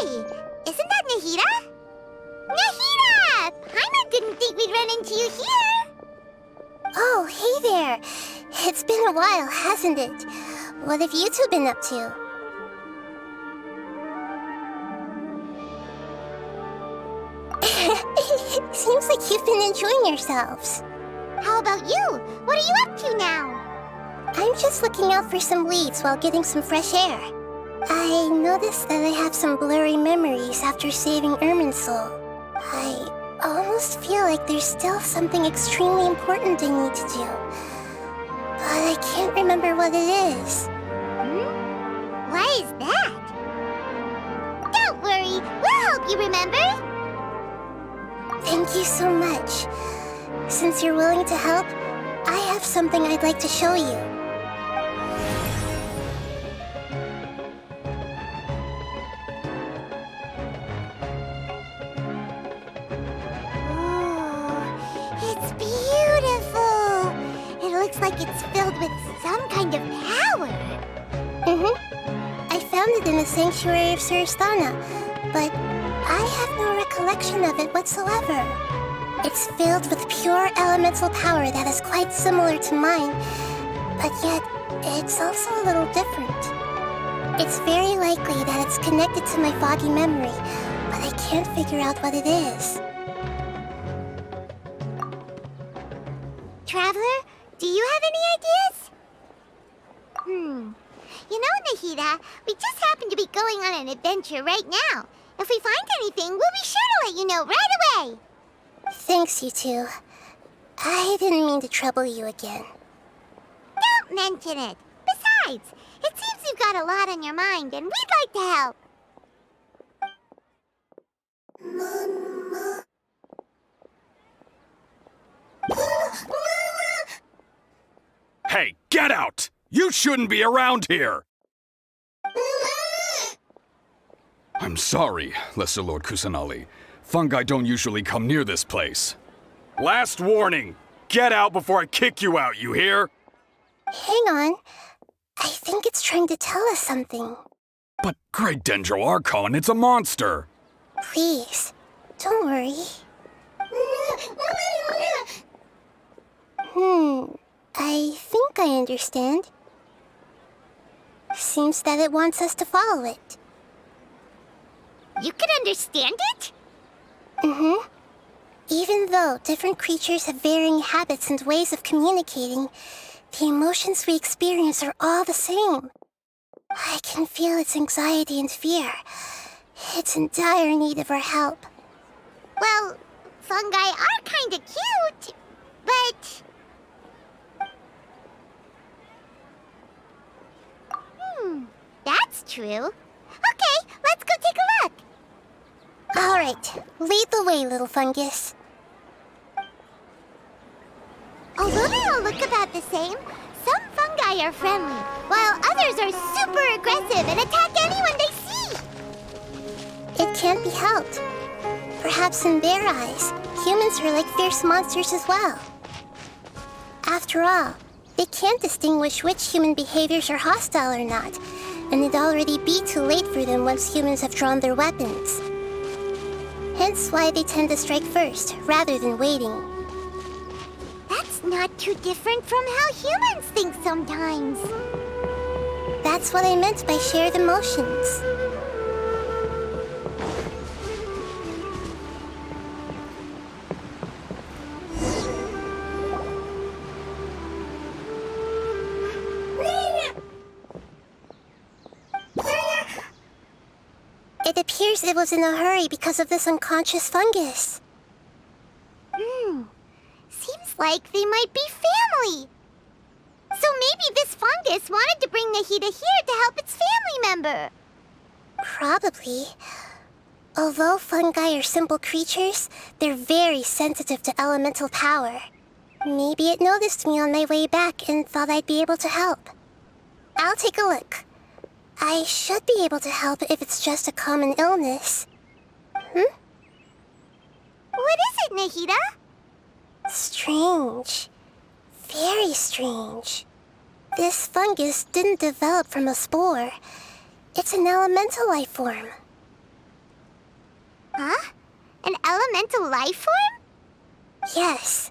Isn't that Nahida? Nahida! Paimon didn't think we'd run into you here! Oh, hey there! It's been a while, hasn't it? What have you two been up to? Seems like you've been enjoying yourselves. How about you? What are you up to now? I'm just looking out for some leads while getting some fresh air. I noticed that I have some blurry memories after saving Ermin's soul. I almost feel like there's still something extremely important I need to do. But I can't remember what it is. Why is that? Don't worry, we'll help you remember. Thank you so much. Since you're willing to help, I have something I'd like to show you. It's beautiful! It looks like it's filled with some kind of power. I found it in the sanctuary of Suristana, but I have no recollection of it whatsoever. It's filled with pure elemental power that is quite similar to mine, but yet it's also a little different. It's very likely that it's connected to my foggy memory, but I can't figure out what it is. Traveler, do you have any ideas? You know, Nahida, we just happen to be going on an adventure right now. If we find anything, we'll be sure to let you know right away. Thanks, you two. I didn't mean to trouble you again. Don't mention it. Besides, it seems you've got a lot on your mind, and we'd like to help. Hey, get out! You shouldn't be around here! I'm sorry, Lesser Lord Kusanali. Fungi don't usually come near this place. Last warning! Get out before I kick you out, you hear? Hang on. I think it's trying to tell us something. But Great Dendro Archon, it's a monster! Please, don't worry. I think I understand. Seems that it wants us to follow it. You can understand it? Even though different creatures have varying habits and ways of communicating, the emotions we experience are all the same. I can feel its anxiety and fear. It's in dire need of our help. Well, fungi are kinda cute, but... that's true. Okay, let's go take a look. All right, lead the way, little fungus. Although they all look about the same, some fungi are friendly, while others are super aggressive and attack anyone they see. It can't be helped. Perhaps in their eyes, humans are like fierce monsters as well. After all, they can't distinguish which human behaviors are hostile or not, and it'd already be too late for them once humans have drawn their weapons. Hence why they tend to strike first, rather than waiting. That's not too different from how humans think sometimes. That's what I meant by shared emotions. It appears it was in a hurry because of this unconscious fungus. Seems like they might be family. So maybe this fungus wanted to bring Nahida here to help its family member. Probably. Although fungi are simple creatures, they're very sensitive to elemental power. Maybe it noticed me on my way back and thought I'd be able to help. I'll take a look. I should be able to help if it's just a common illness. What is it, Nahida? Strange. Very strange. This fungus didn't develop from a spore. It's an elemental life form. Huh? An elemental life form? Yes.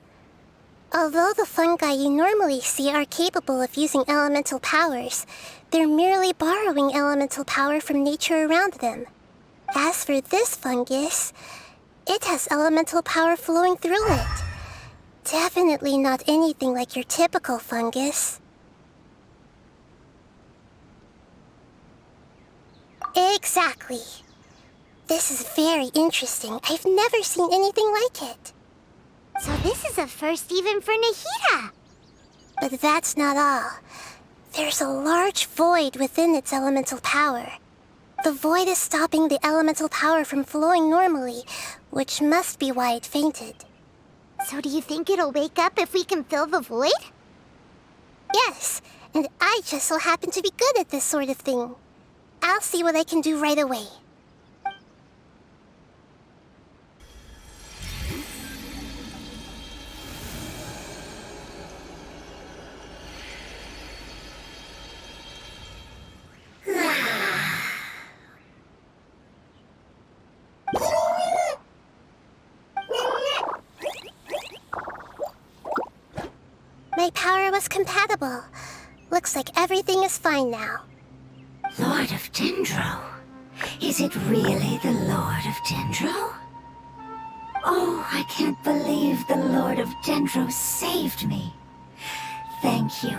Although the fungi you normally see are capable of using elemental powers, they're merely borrowing elemental power from nature around them. As for this fungus, it has elemental power flowing through it. Definitely not anything like your typical fungus. Exactly. This is very interesting. I've never seen anything like it. So this is a first even for Nahida. But that's not all. There's a large void within its elemental power. The void is stopping the elemental power from flowing normally, which must be why it fainted. So do you think it'll wake up if we can fill the void? Yes, and I just so happen to be good at this sort of thing. I'll see what I can do right away. My power was compatible. Looks like everything is fine now. Lord of Dendro? Is it really the Lord of Dendro? Oh, I can't believe the Lord of Dendro saved me. Thank you,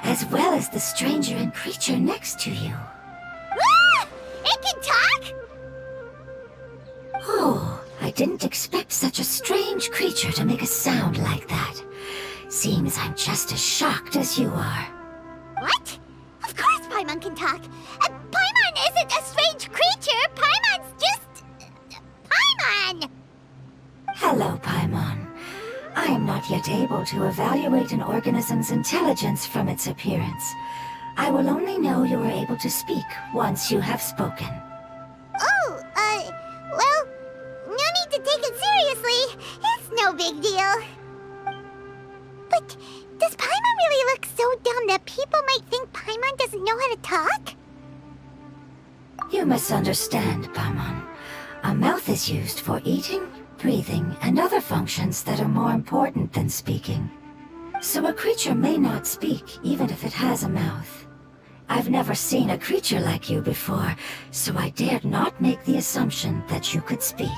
as well as the stranger and creature next to you. Ah! It can talk? Oh, I didn't expect such a strange creature to make a sound like that. Seems I'm just as shocked as you are. What? Of course Paimon can talk. Paimon isn't a strange creature. Paimon's just... Paimon! Hello, Paimon. I am not yet able to evaluate an organism's intelligence from its appearance. I will only know you are able to speak once you have spoken. Oh, well, no need to take it seriously. It's no big deal. But does Paimon really look so dumb that people might think Paimon doesn't know how to talk? You misunderstand, Paimon. A mouth is used for eating, breathing, and other functions that are more important than speaking. So a creature may not speak even if it has a mouth. I've never seen a creature like you before, so I dared not make the assumption that you could speak.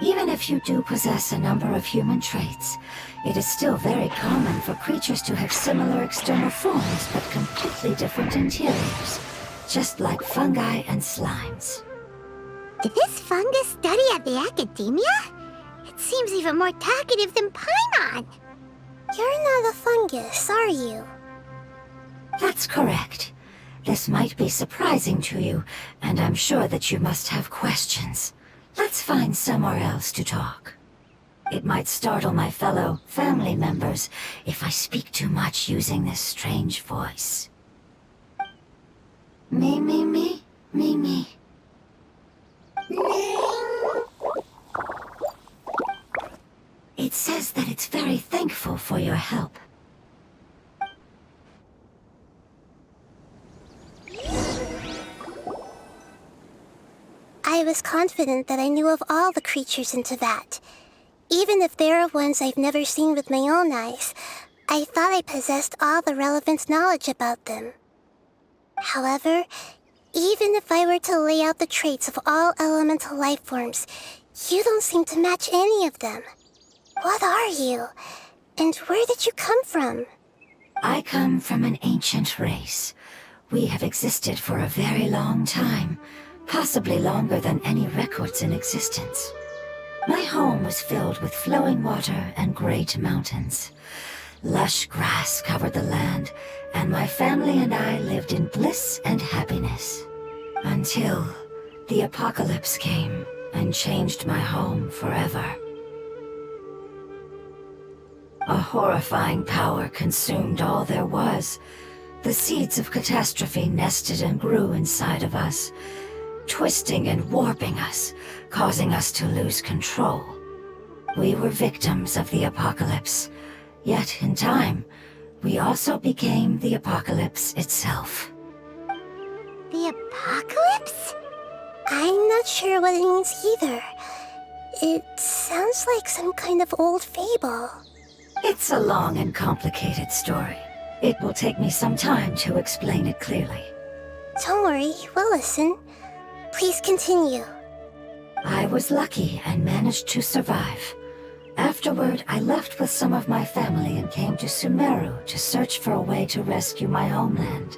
Even if you do possess a number of human traits, it is still very common for creatures to have similar external forms but completely different interiors, just like fungi and slimes. Did this fungus study at the academia? It seems even more talkative than Paimon. You're not a fungus, are you? That's correct. This might be surprising to you, and I'm sure that you must have questions. Let's find somewhere else to talk. It might startle my fellow family members if I speak too much using this strange voice. Me, me, me, me, me. It says that it's very thankful for your help. I was confident that I knew of all the creatures in Teyvat. Even if there are ones I've never seen with my own eyes, I thought I possessed all the relevant knowledge about them. However, even if I were to lay out the traits of all elemental life forms, you don't seem to match any of them. What are you? And where did you come from? I come from an ancient race. We have existed for a very long time, possibly longer than any records in existence. My home was filled with flowing water and great mountains. Lush grass covered the land, and my family and I lived in bliss and happiness. Until the apocalypse came and changed my home forever. A horrifying power consumed all there was. The seeds of catastrophe nested and grew inside of us, twisting and warping us, causing us to lose control. We were victims of the apocalypse, yet in time, we also became the apocalypse itself. The apocalypse? I'm not sure what it means either. It sounds like some kind of old fable. It's a long and complicated story. It will take me some time to explain it clearly. Don't worry, we'll listen. Please continue. I was lucky and managed to survive. Afterward, I left with some of my family and came to Sumeru to search for a way to rescue my homeland.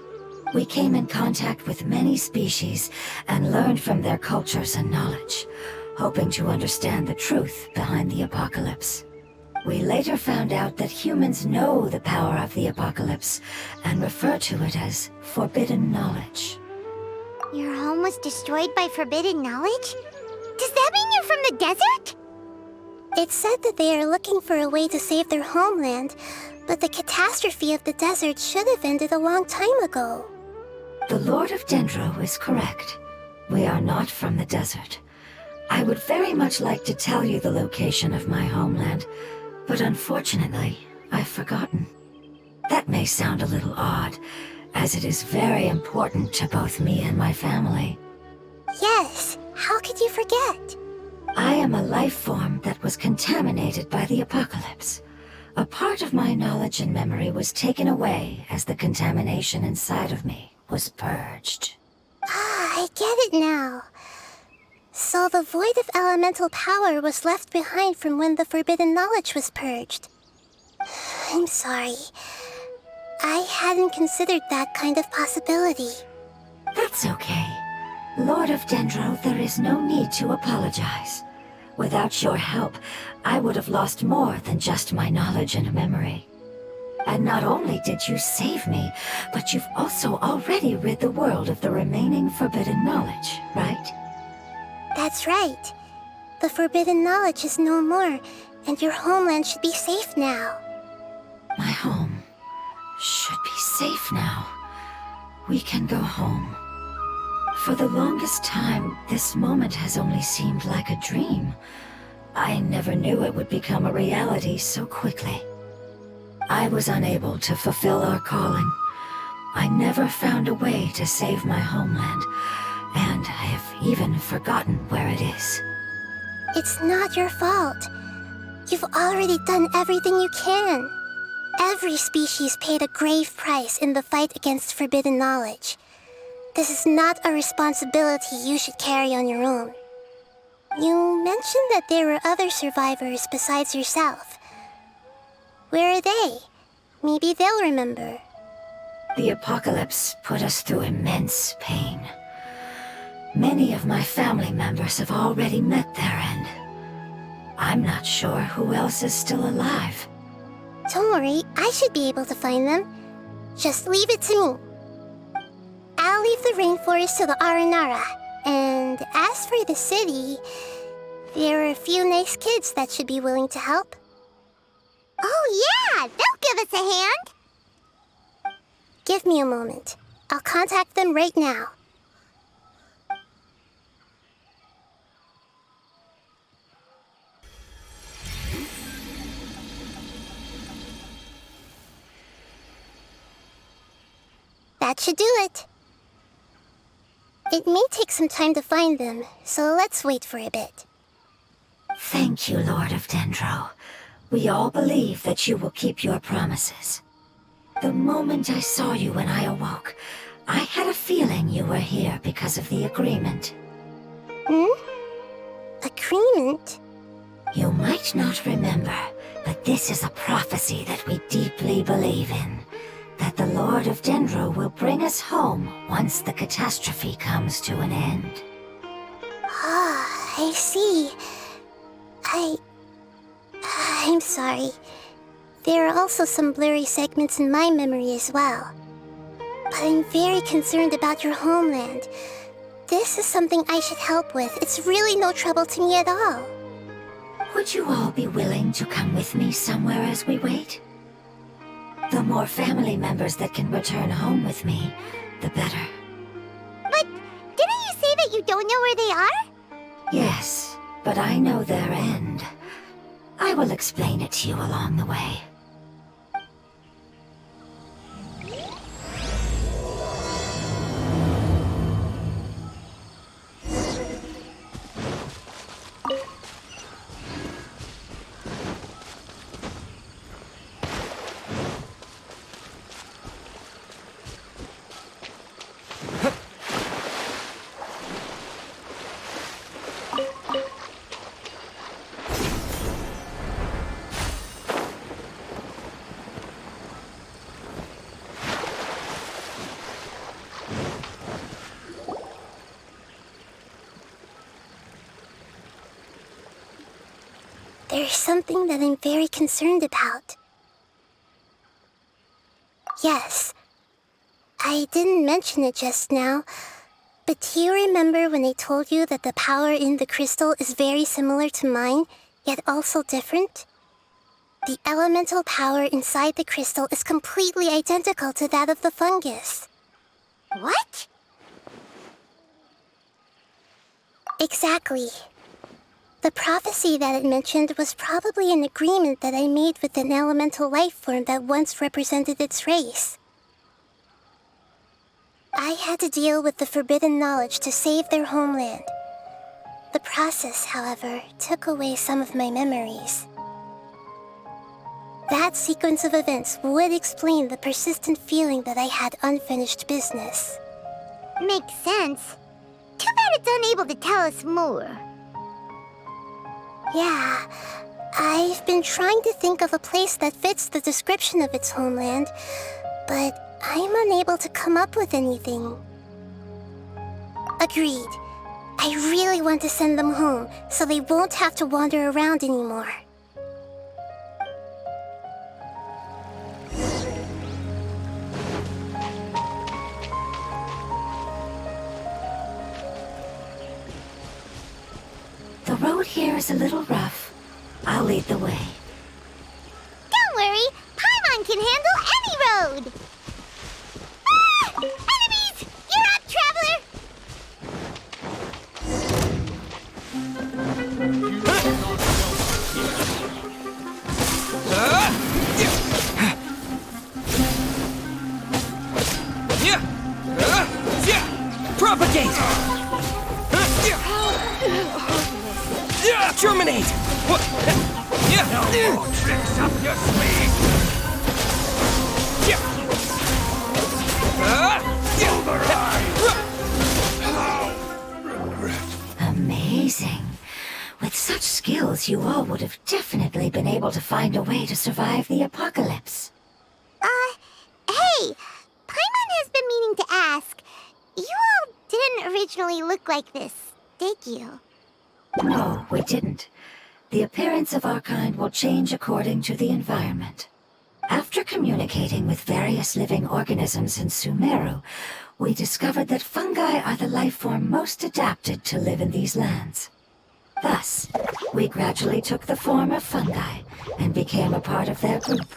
We came in contact with many species and learned from their cultures and knowledge, hoping to understand the truth behind the apocalypse. We later found out that humans know the power of the apocalypse and refer to it as forbidden knowledge. Your home was destroyed by forbidden knowledge? Does that mean you're from the desert? It said that they are looking for a way to save their homeland, but the catastrophe of the desert should have ended a long time ago. The Lord of Dendro is correct. We are not from the desert. I would very much like to tell you the location of my homeland, but unfortunately, I've forgotten. That may sound a little odd, as it is very important to both me and my family. Yes, how could you forget? I am a life form that was contaminated by the apocalypse. A part of my knowledge and memory was taken away as the contamination inside of me was purged. Ah, I get it now. So the void of elemental power was left behind from when the forbidden knowledge was purged. I'm sorry. I hadn't considered that kind of possibility. That's okay. Lord of Dendro, there is no need to apologize. Without your help, I would have lost more than just my knowledge and memory. And not only did you save me, but you've also already rid the world of the remaining forbidden knowledge, right? That's right. The forbidden knowledge is no more, and your homeland should be safe now. My home should be safe now. We can go home. For the longest time, this moment has only seemed like a dream. I never knew it would become a reality so quickly. I was unable to fulfill our calling. I never found a way to save my homeland, and I have even forgotten where it is. It's not your fault. You've already done everything you can. Every species paid a grave price in the fight against forbidden knowledge. This is not a responsibility you should carry on your own. You mentioned that there were other survivors besides yourself. Where are they? Maybe they'll remember. The apocalypse put us through immense pain. Many of my family members have already met their end. I'm not sure who else is still alive. Don't worry, I should be able to find them. Just leave it to me. I'll leave the rainforest to the Aranara. And as for the city, there are a few nice kids that should be willing to help. Oh yeah, they'll give us a hand. Give me a moment. I'll contact them right now. That should do it. It may take some time to find them, so let's wait for a bit. Thank you, Lord of Dendro. We all believe that you will keep your promises. The moment I saw you when I awoke, I had a feeling you were here because of the agreement. Agreement? You might not remember, but this is a prophecy that we deeply believe in. That the Lord of Dendro will bring us home once the catastrophe comes to an end. Ah, I see. I'm sorry. There are also some blurry segments in my memory as well. But I'm very concerned about your homeland. This is something I should help with. It's really no trouble to me at all. Would you all be willing to come with me somewhere as we wait? The more family members that can return home with me, the better. But didn't you say that you don't know where they are? Yes, but I know their end. I will explain it to you along the way. There's something that I'm very concerned about. Yes, I didn't mention it just now, but do you remember when I told you that the power in the crystal is very similar to mine, yet also different? The elemental power inside the crystal is completely identical to that of the fungus. What? Exactly. The prophecy that it mentioned was probably an agreement that I made with an elemental life form that once represented its race. I had to deal with the forbidden knowledge to save their homeland. The process, however, took away some of my memories. That sequence of events would explain the persistent feeling that I had unfinished business. Makes sense. Too bad it's unable to tell us more. Yeah, I've been trying to think of a place that fits the description of its homeland, but I'm unable to come up with anything. Agreed. I really want to send them home, so they won't have to wander around anymore. The road here is a little rough. I'll lead the way. Don't worry, Paimon can handle any road! Ah! Enemies! You're up, Traveler! Propagate! Terminate! No more tricks up your sleeve! Amazing. With such skills, you all would have definitely been able to find a way to survive the apocalypse. Hey! Paimon has been meaning to ask. You all didn't originally look like this, did you? No, we didn't. The appearance of our kind will change according to the environment. After communicating with various living organisms in Sumeru, we discovered that fungi are the life form most adapted to live in these lands. Thus, we gradually took the form of fungi and became a part of their group.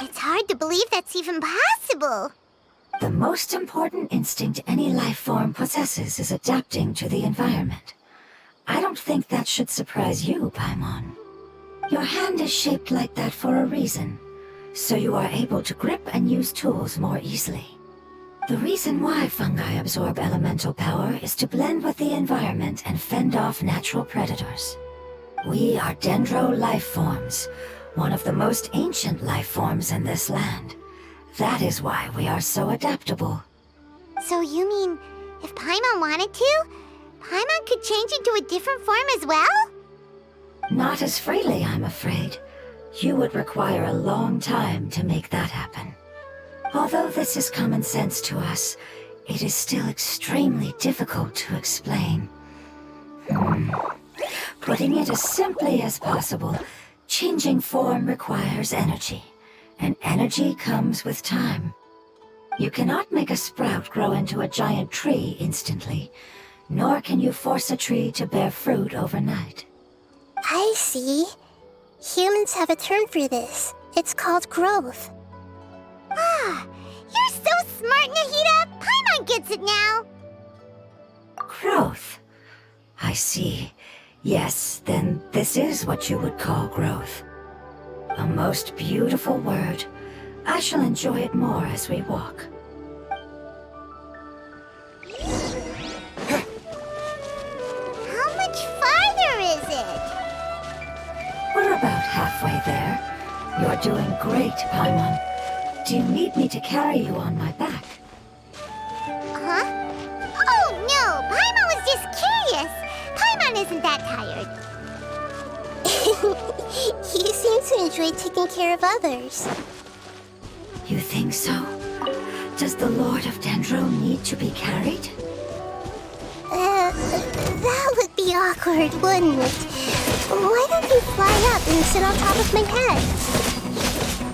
It's hard to believe that's even possible. The most important instinct any life form possesses is adapting to the environment. I don't think that should surprise you, Paimon. Your hand is shaped like that for a reason, so you are able to grip and use tools more easily. The reason why fungi absorb elemental power is to blend with the environment and fend off natural predators. We are Dendro life forms, one of the most ancient life forms in this land. That is why we are so adaptable. So you mean, if Paimon wanted to, Paimon could change into a different form as well? Not as freely, I'm afraid. You would require a long time to make that happen. Although this is common sense to us, it is still extremely difficult to explain. Putting it as simply as possible, changing form requires energy, and energy comes with time. You cannot make a sprout grow into a giant tree instantly, nor can you force a tree to bear fruit overnight. I see. Humans have a term for this. It's called growth. Ah, you're so smart, Nahida! Paimon gets it now! Growth. I see. Yes, then this is what you would call growth. A most beautiful word. I shall enjoy it more as we walk. How much farther is it? We're about halfway there. You're doing great, Paimon. Do you need me to carry you on my back? Huh? Oh, no! Paimon was just curious! Paimon isn't that tired. You seem to enjoy taking care of others. You think so? Does the Lord of Dendro need to be carried? That would be awkward, wouldn't it? Why don't you fly up and sit on top of my head?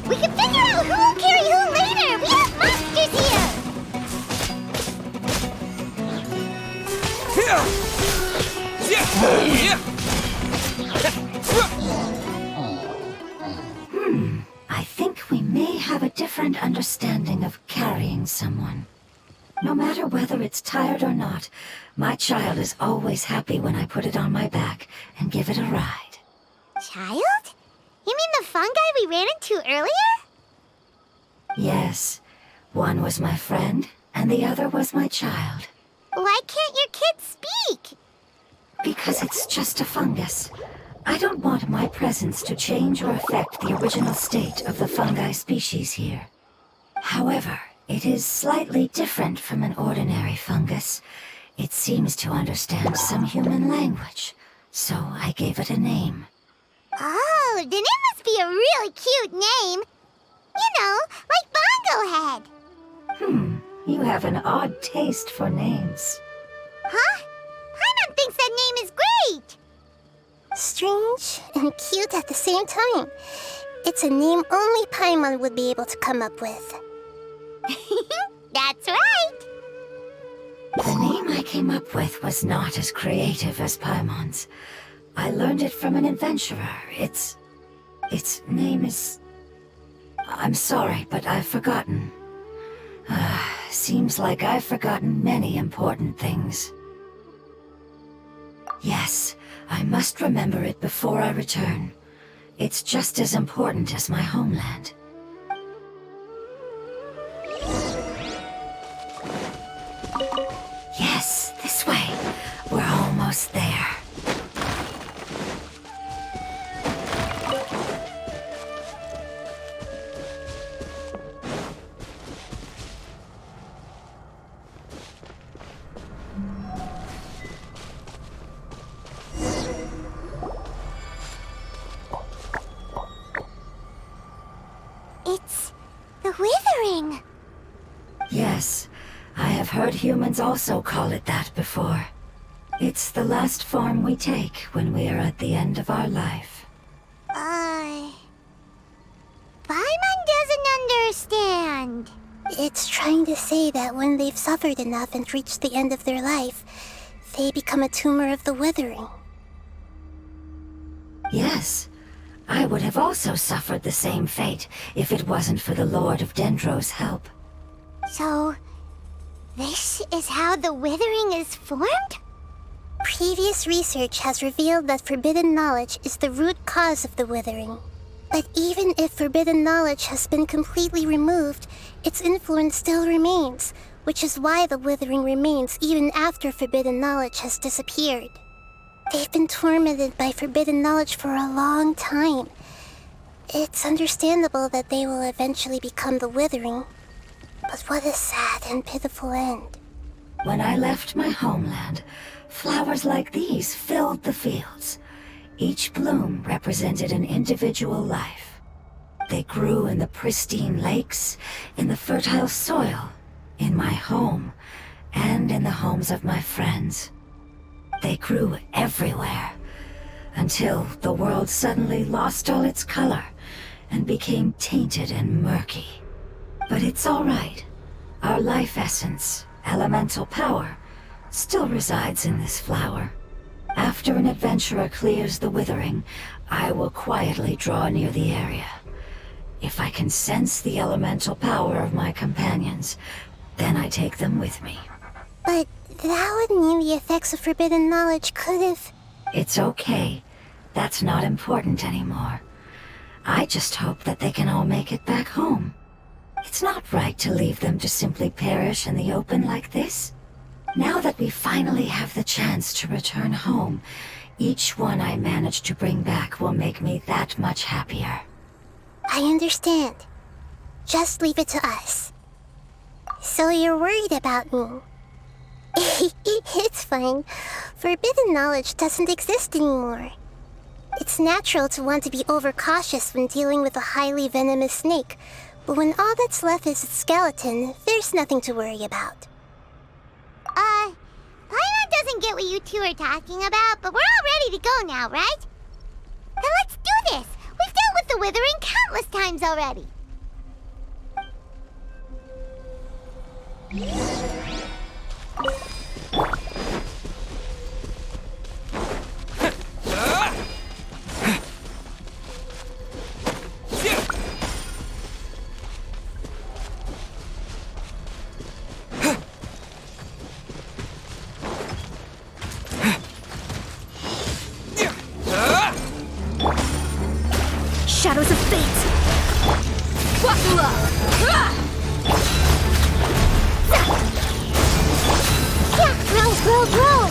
We can figure out who will carry who later! We have monsters here! I think we may have a different understanding of carrying someone. No matter whether it's tired or not, my child is always happy when I put it on my back and give it a ride. Child? You mean the fungi we ran into earlier? Yes, one was my friend, and the other was my child. Why can't your kid speak? Because it's just a fungus. I don't want my presence to change or affect the original state of the fungi species here. However, it is slightly different from an ordinary fungus. It seems to understand some human language, so I gave it a name. Oh, then it must be a really cute name. You know, like Bongo Head. You have an odd taste for names. Huh? Paimon thinks that name is great. Strange and cute at the same time. It's a name only Paimon would be able to come up with. That's right. The name I came up with was not as creative as Paimon's. I learned it from an adventurer. Its name is... I'm sorry, but I've forgotten. Seems like I've forgotten many important things. Yes, I must remember it before I return. It's just as important as my homeland. Yes, this way. We're almost there. It's the Withering. Yes, I have heard humans also call it that before. It's the last form we take when we are at the end of our life. Paimon doesn't understand. It's trying to say that when they've suffered enough and reached the end of their life, they become a tumor of the Withering. Yes, I would have also suffered the same fate if it wasn't for the Lord of Dendro's help. So, this is how the Withering is formed? Previous research has revealed that forbidden knowledge is the root cause of the Withering. But even if forbidden knowledge has been completely removed, its influence still remains, which is why the Withering remains even after forbidden knowledge has disappeared. They've been tormented by forbidden knowledge for a long time. It's understandable that they will eventually become the Withering. But what a sad and pitiful end. When I left my homeland, flowers like these filled the fields. Each bloom represented an individual life. They grew in the pristine lakes, in the fertile soil, in my home, and in the homes of my friends. They grew everywhere, until the world suddenly lost all its color and became tainted and murky. But it's all right. Our life essence, elemental power, still resides in this flower. After an adventurer clears the Withering, I will quietly draw near the area. If I can sense the elemental power of my companions, then I take them with me. But that would mean the effects of forbidden knowledge could have... It's okay. That's not important anymore. I just hope that they can all make it back home. It's not right to leave them to simply perish in the open like this. Now that we finally have the chance to return home, each one I manage to bring back will make me that much happier. I understand. Just leave it to us. So you're worried about me? It's fine. Forbidden knowledge doesn't exist anymore. It's natural to want to be overcautious when dealing with a highly venomous snake, but when all that's left is its skeleton, there's nothing to worry about. Paimon doesn't get what you two are talking about, but we're all ready to go now, right? Then let's do this! We've dealt with the withering countless times already! Shadows of fate! Wakula! Roll!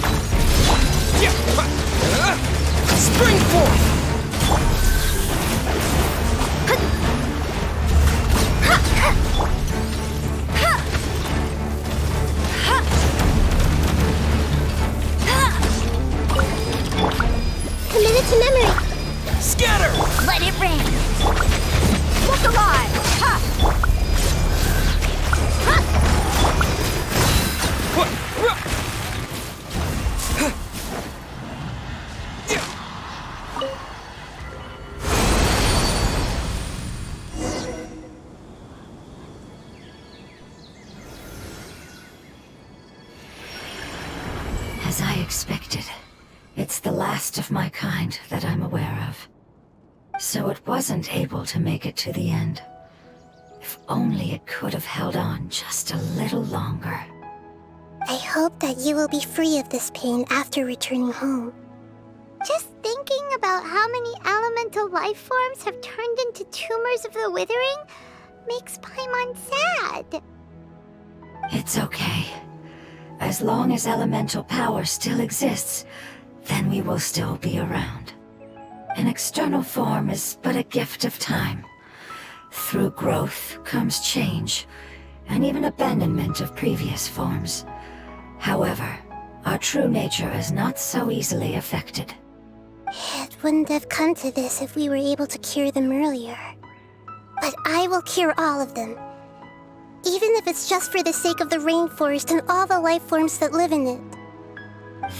Spring forth! Committed to memory. Scatter! Let it rain! Look alive! Ha! As I expected, it's the last of my kind that I'm aware of. So it wasn't able to make it to the end. If only it could have held on just a little longer. I hope that you will be free of this pain after returning home. Just thinking about how many elemental life forms have turned into tumors of the withering makes Paimon sad. It's okay. As long as elemental power still exists, then we will still be around. An external form is but a gift of time. Through growth comes change, and even abandonment of previous forms. However, our true nature is not so easily affected. It wouldn't have come to this if we were able to cure them earlier. But I will cure all of them. Even if it's just for the sake of the rainforest and all the life forms that live in it.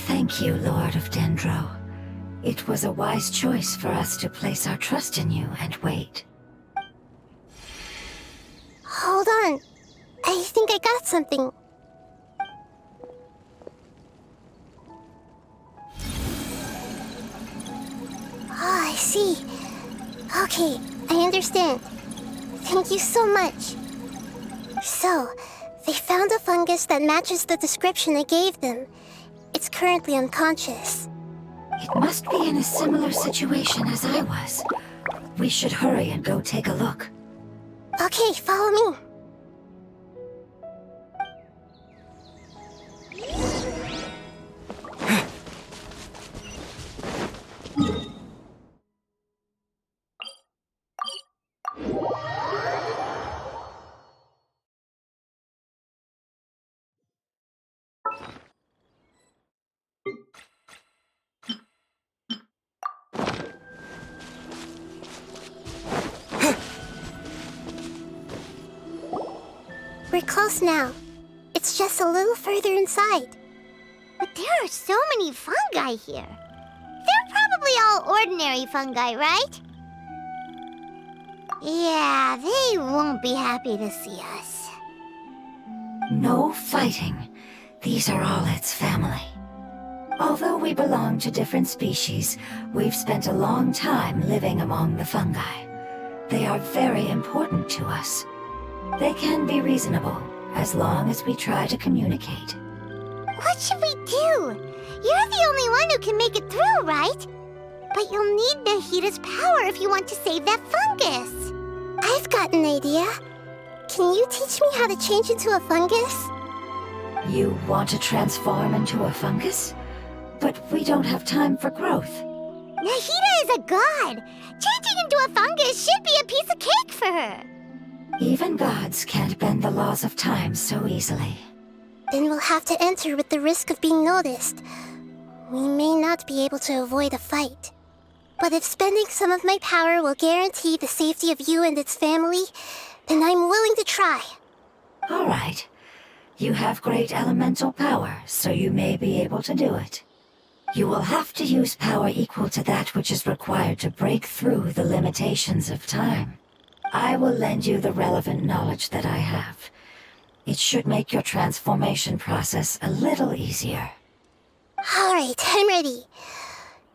Thank you, Lord of Dendro. It was a wise choice for us to place our trust in you and wait. Hold on. I think I got something. Oh, I see. Okay, I understand. Thank you so much. So, they found a fungus that matches the description I gave them. It's currently unconscious. It must be in a similar situation as I was. We should hurry and go take a look. Okay, follow me. We're close now. It's just a little further inside. But there are so many fungi here. They're probably all ordinary fungi, right? Yeah, they won't be happy to see us. No fighting. These are all its family. Although we belong to different species, we've spent a long time living among the fungi. They are very important to us. They can be reasonable, as long as we try to communicate. What should we do? You're the only one who can make it through, right? But you'll need Nahida's power if you want to save that fungus. I've got an idea. Can you teach me how to change into a fungus? You want to transform into a fungus? But we don't have time for growth. Nahida is a god. Changing into a fungus should be a piece of cake for her. Even gods can't bend the laws of time so easily. Then we'll have to enter with the risk of being noticed. We may not be able to avoid a fight. But if spending some of my power will guarantee the safety of you and its family, then I'm willing to try. All right. You have great elemental power, so you may be able to do it. You will have to use power equal to that which is required to break through the limitations of time. I will lend you the relevant knowledge that I have. It should make your transformation process a little easier. Alright, I'm ready.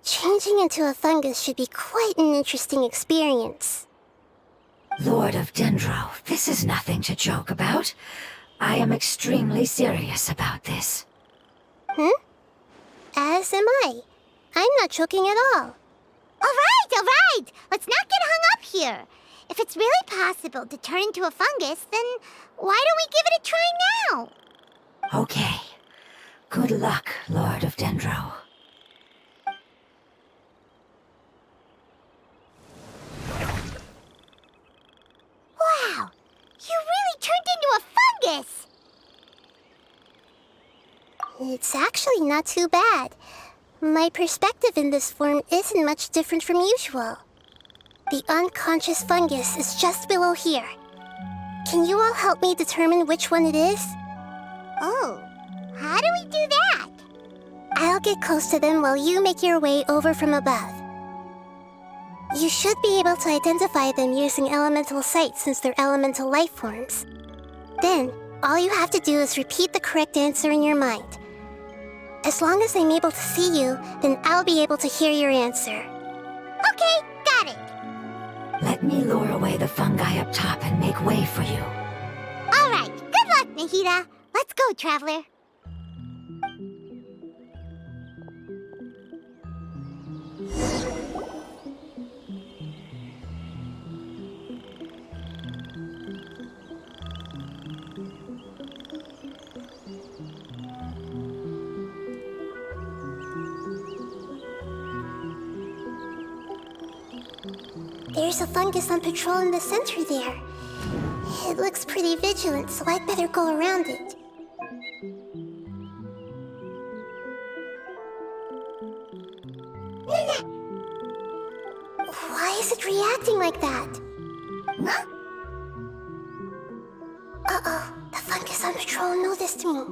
Changing into a fungus should be quite an interesting experience. Lord of Dendro, this is nothing to joke about. I am extremely serious about this. As am I. I'm not joking at all. Alright! Let's not get hung up here. If it's really possible to turn into a fungus, then why don't we give it a try now? Okay. Good luck, Lord of Dendro. Wow! You really turned into a fungus! It's actually not too bad. My perspective in this form isn't much different from usual. The unconscious fungus is just below here. Can you all help me determine which one it is? Oh, how do we do that? I'll get close to them while you make your way over from above. You should be able to identify them using elemental sight since they're elemental life forms. Then, all you have to do is repeat the correct answer in your mind. As long as I'm able to see you, then I'll be able to hear your answer. Okay, got it. Let me lure away the fungi up top and make way for you. Alright, good luck, Nahida. Let's go, Traveler. There's a fungus on patrol in the center there. It looks pretty vigilant, so I'd better go around it. Why is it reacting like that? Uh-oh, the fungus on patrol noticed me.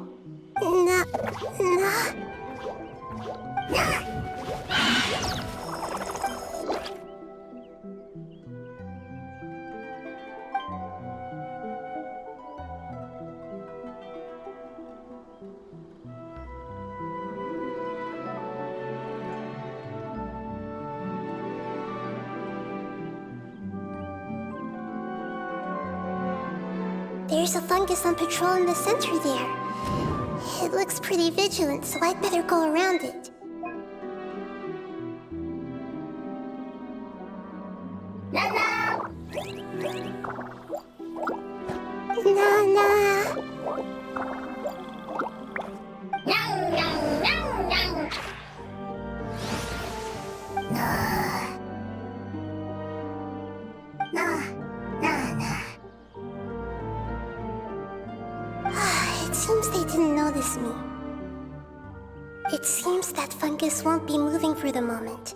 There's a fungus on patrol in the center there. It looks pretty vigilant, so I'd better go around it. Nana! It seems they didn't notice me. It seems that fungus won't be moving for the moment.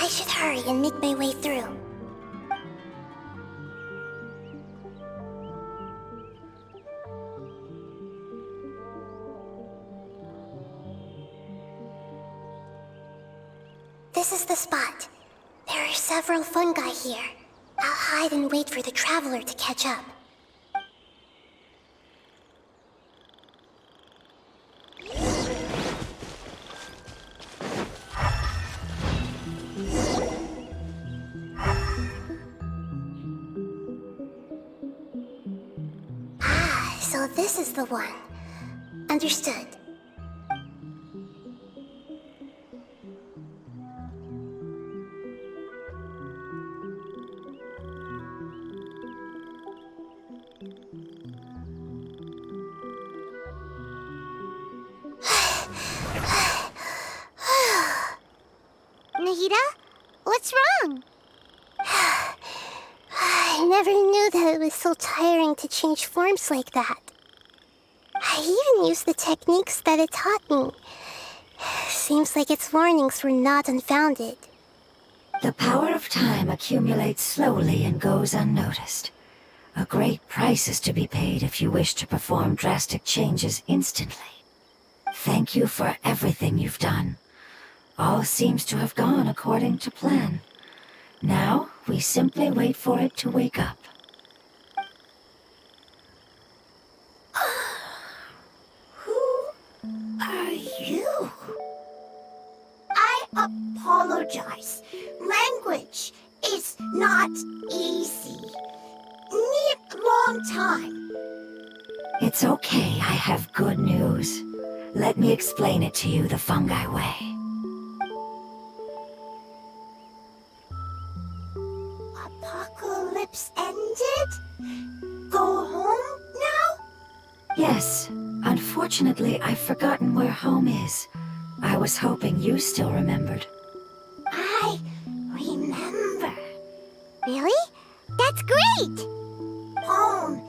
I should hurry and make my way through. This is the spot. There are several fungi here. I'll hide and wait for the traveler to catch up. So this is the one. Understood. Nahida? What's wrong? I never knew that it was so tiring to change forms like that. I even used the techniques that it taught me. Seems like its warnings were not unfounded. The power of time accumulates slowly and goes unnoticed. A great price is to be paid if you wish to perform drastic changes instantly. Thank you for everything you've done. All seems to have gone according to plan. Now, we simply wait for it to wake up. Who are you? I apologize. Language is not easy. Need long time. It's okay, I have good news. Let me explain it to you the Fungi way. Apocalypse ended? Go home now? Yes, unfortunately I've forgotten where home is. I was hoping you still remembered. I remember. Really? That's great! Home,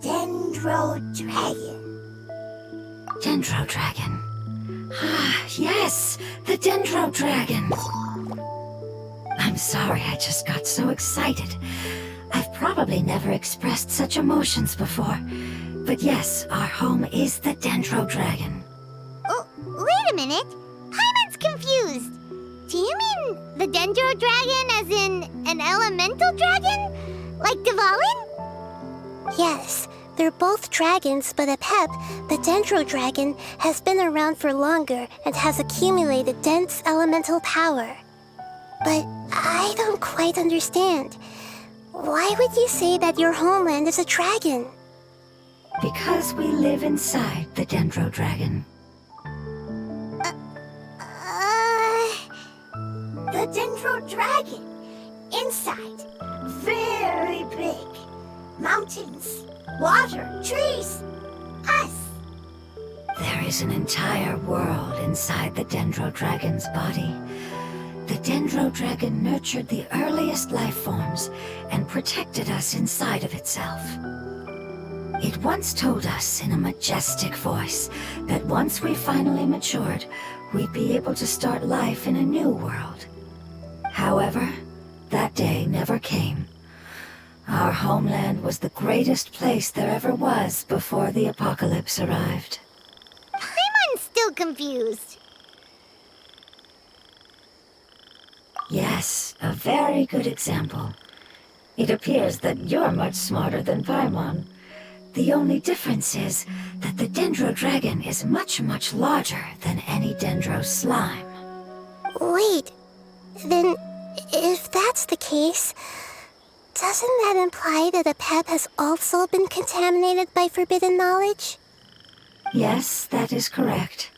Dendro Dragon. Dendro Dragon. Ah, yes, the Dendro Dragon. I'm sorry, I just got so excited. I've probably never expressed such emotions before. But yes, our home is the Dendro Dragon. Oh, wait a minute. Paimon's confused. Do you mean the Dendro Dragon as in an elemental dragon? Like Dvalin? Yes, they're both dragons, but Apep, the Dendro Dragon, has been around for longer and has accumulated dense elemental power. But I don't quite understand. Why would you say that your homeland is a dragon? Because we live inside the Dendro Dragon. The Dendro Dragon. Inside. Very big. Mountains, water, trees. Us. There is an entire world inside the Dendro Dragon's body. The Dendro Dragon nurtured the earliest life forms and protected us inside of itself. It once told us in a majestic voice that once we finally matured, we'd be able to start life in a new world. However, that day never came. Our homeland was the greatest place there ever was before the apocalypse arrived. Paimon's still confused. Yes, a very good example. It appears that you're much smarter than Paimon. The only difference is that the Dendro Dragon is much, much larger than any Dendro slime. Wait, then if that's the case, doesn't that imply that Apep has also been contaminated by forbidden knowledge? Yes, that is correct.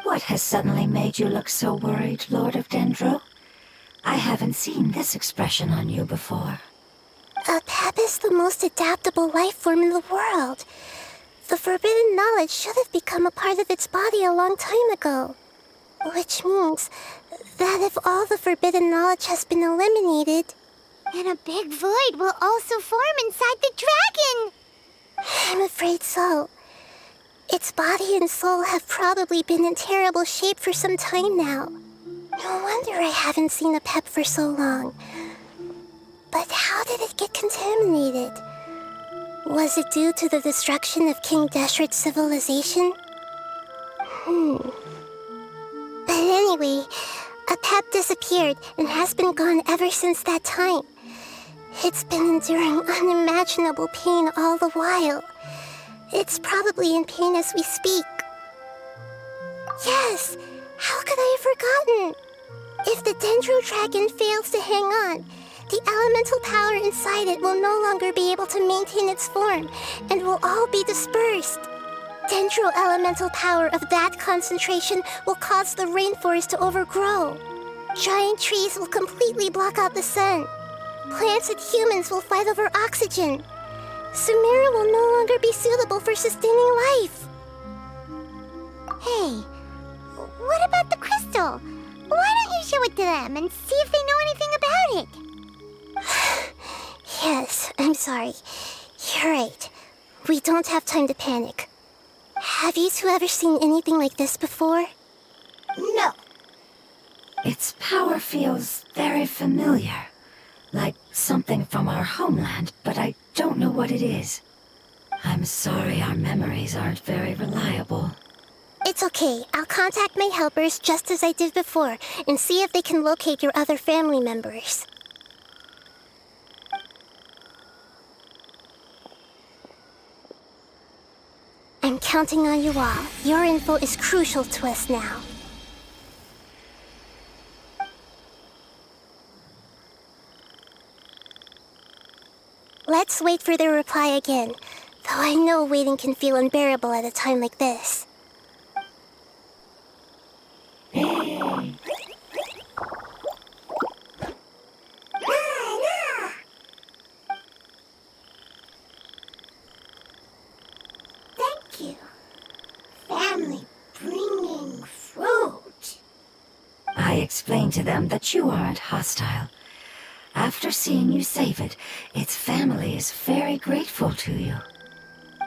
What has suddenly made you look so worried, Lord of Dendro? I haven't seen this expression on you before. Apep is the most adaptable life form in the world. The forbidden knowledge should have become a part of its body a long time ago. Which means that if all the forbidden knowledge has been eliminated, And a big void will also form inside the dragon! I'm afraid so. Its body and soul have probably been in terrible shape for some time now. No wonder I haven't seen Apep for so long. But how did it get contaminated? Was it due to the destruction of King Deshret's civilization? But anyway, Apep disappeared and has been gone ever since that time. It's been enduring unimaginable pain all the while. It's probably in pain as we speak. Yes! How could I have forgotten? If the Dendro Dragon fails to hang on, the elemental power inside it will no longer be able to maintain its form and will all be dispersed. Dendro elemental power of that concentration will cause the rainforest to overgrow. Giant trees will completely block out the sun. Plants and humans will fight over oxygen. Sumeru will no longer be suitable for sustaining life. Hey, what about the crystal? Why don't you show it to them and see if they know anything about it? Yes, I'm sorry. You're right. We don't have time to panic. Have you two ever seen anything like this before? No. Its power feels very familiar. Like something from our homeland, but I don't know what it is. I'm sorry our memories aren't very reliable. It's okay. I'll contact my helpers just as I did before and see if they can locate your other family members. I'm counting on you all. Your info is crucial to us now. Let's wait for their reply again, though I know waiting can feel unbearable at a time like this. Thank you. Family bringing fruit. I explained to them that you aren't hostile. After seeing you save it, its family is very grateful to you.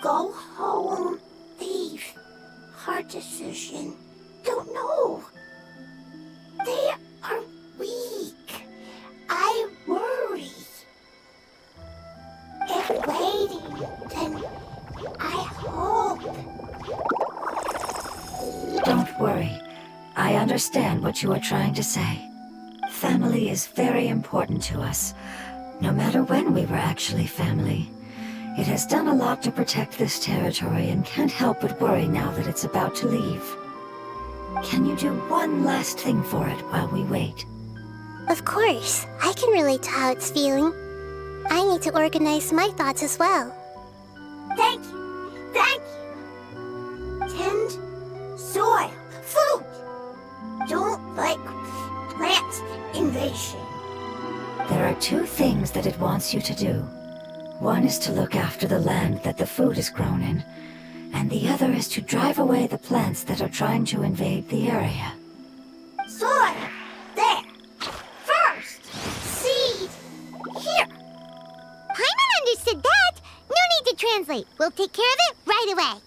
Go home, leave. Hard decision. Don't know. They are weak. I worry. If waiting, then I hope. Don't worry. I understand what you are trying to say. Family is very important to us, no matter when we were actually family. It has done a lot to protect this territory and can't help but worry now that it's about to leave. Can you do one last thing for it while we wait? Of course, I can relate to how it's feeling. I need to organize my thoughts as well. Thank you. Thank you. Tend soil, food. Don't like plant invasion. There are two things that it wants you to do. One is to look after the land that the food is grown in, and the other is to drive away the plants that are trying to invade the area. Soil, there. First, seed, here. Paimon understood that. No need to translate. We'll take care of it right away.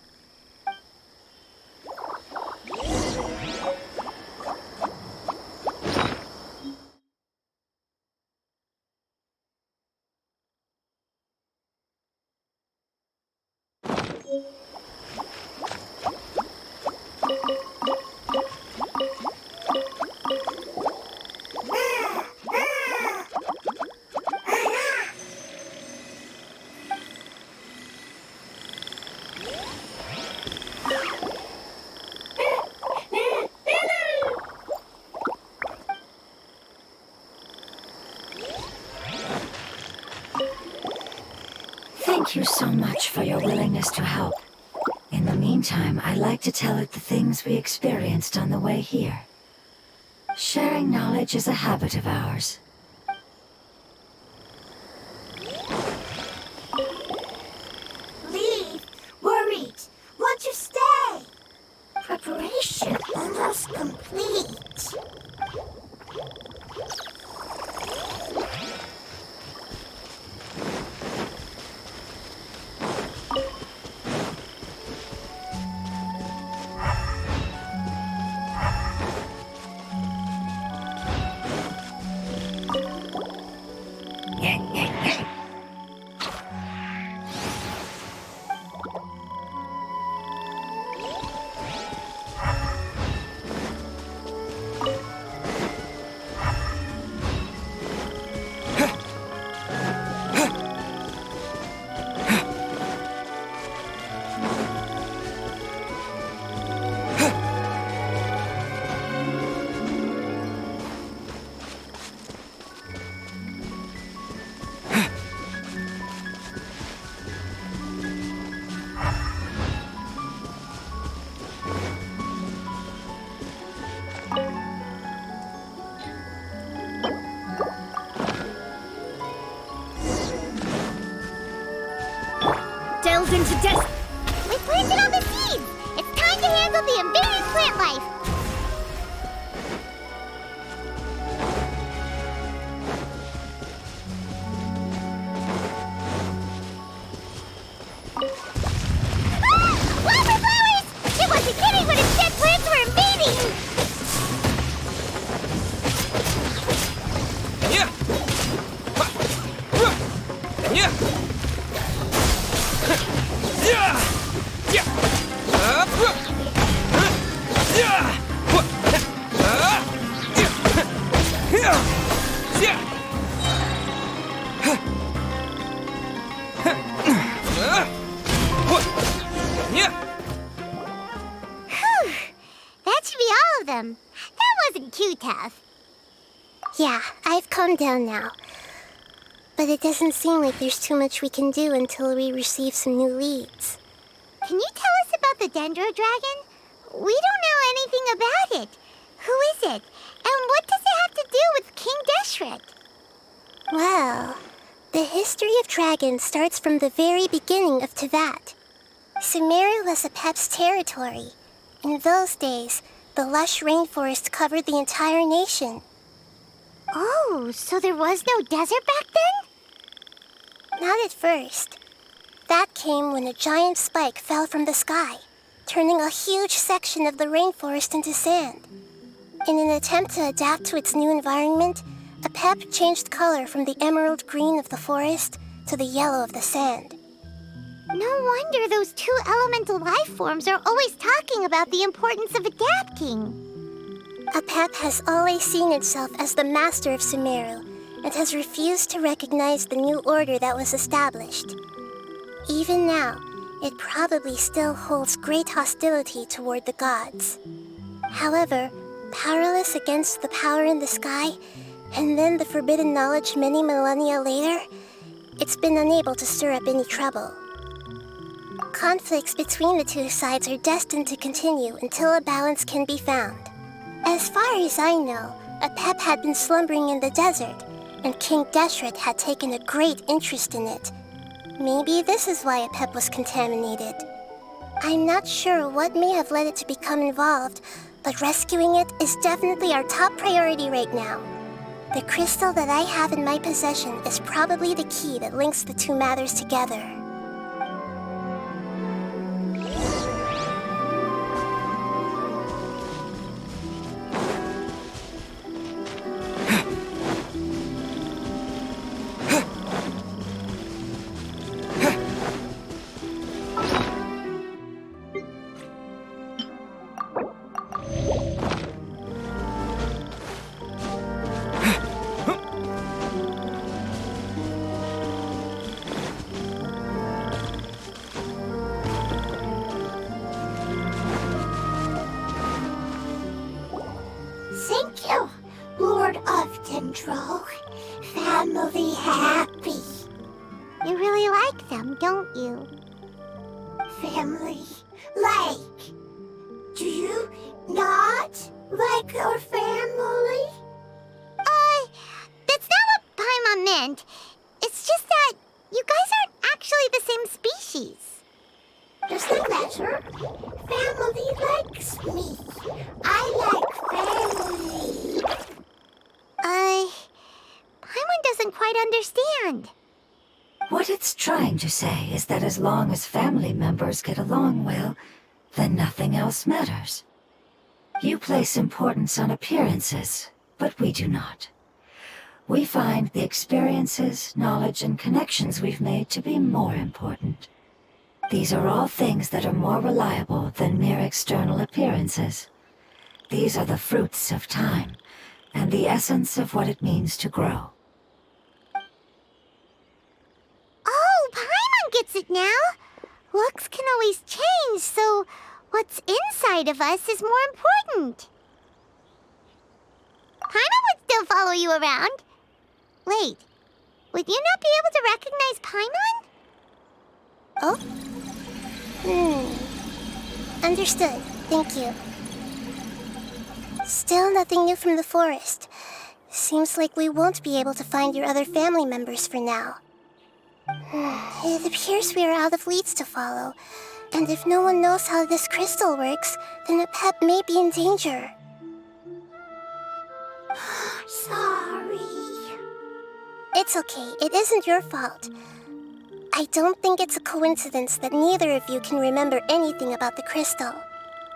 Thank you so much for your willingness to help. In the meantime, I'd like to tell it the things we experienced on the way here. Sharing knowledge is a habit of ours. Leave, worried, want to stay. Preparation almost complete. Delved into death. We planted all the seeds. It's time to handle the invading plant life. Ah! Wildflowers! It wasn't kidding when its dead plants were invading! Yeah. Yeah. Yeah. Yeah. him. That wasn't too tough. Yeah, I've calmed down now. But it doesn't seem like there's too much we can do until we receive some new leads. Can you tell us about the Dendro Dragon? We don't know anything about it. Who is it? And what does it have to do with King Desert? Well, the history of dragons starts from the very beginning of Teyvat. Sumeru was Apep's territory. In those days, the lush rainforest covered the entire nation. Oh, so there was no desert back then? Not at first. That came when a giant spike fell from the sky, turning a huge section of the rainforest into sand. In an attempt to adapt to its new environment, Apep changed color from the emerald green of the forest to the yellow of the sand. No wonder those two elemental life forms are always talking about the importance of adapting. Apep has always seen itself as the master of Sumeru and has refused to recognize the new order that was established. Even now, it probably still holds great hostility toward the gods. However, powerless against the power in the sky, and then the forbidden knowledge many millennia later, it's been unable to stir up any trouble. Conflicts between the two sides are destined to continue until a balance can be found. As far as I know, Apep had been slumbering in the desert, and King Desert had taken a great interest in it. Maybe this is why Apep was contaminated. I'm not sure what may have led it to become involved, but rescuing it is definitely our top priority right now. The crystal that I have in my possession is probably the key that links the two matters together. Thank you, Lord of Dendro. Family happy. You really like them, don't you? Family like. Do you not like your family? That's not what Paimon meant. It's just that you guys aren't actually the same species. Doesn't matter. Family likes me. I like family. Paimon doesn't quite understand. What it's trying to say is that as long as family members get along well, then nothing else matters. You place importance on appearances, but we do not. We find the experiences, knowledge, and connections we've made to be more important. These are all things that are more reliable than mere external appearances. These are the fruits of time, and the essence of what it means to grow. Oh, Paimon gets it now. Looks can always change, so what's inside of us is more important. Paimon would still follow you around. Wait, would you not be able to recognize Paimon? Oh? Understood. Thank you. Still nothing new from the forest. Seems like we won't be able to find your other family members for now. It appears we are out of leads to follow, and if no one knows how this crystal works, then Apep may be in danger. Sorry. It's okay, it isn't your fault. I don't think it's a coincidence that neither of you can remember anything about the crystal.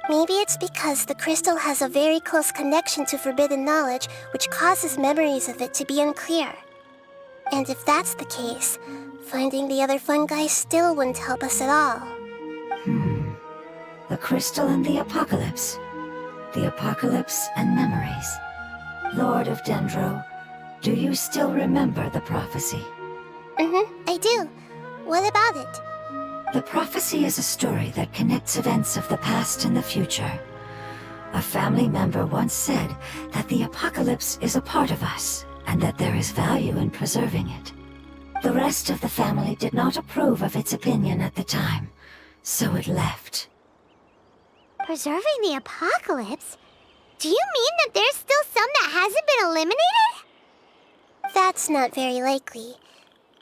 Maybe it's because the crystal has a very close connection to forbidden knowledge, which causes memories of it to be unclear. And if that's the case, finding the other fungi still wouldn't help us at all. The crystal and the apocalypse. The apocalypse and memories. Lord of Dendro, do you still remember the prophecy? I do. What about it? The prophecy is a story that connects events of the past and the future. A family member once said that the apocalypse is a part of us, and that there is value in preserving it. The rest of the family did not approve of its opinion at the time, so it left. Preserving the apocalypse? Do you mean that there's still some that hasn't been eliminated? That's not very likely.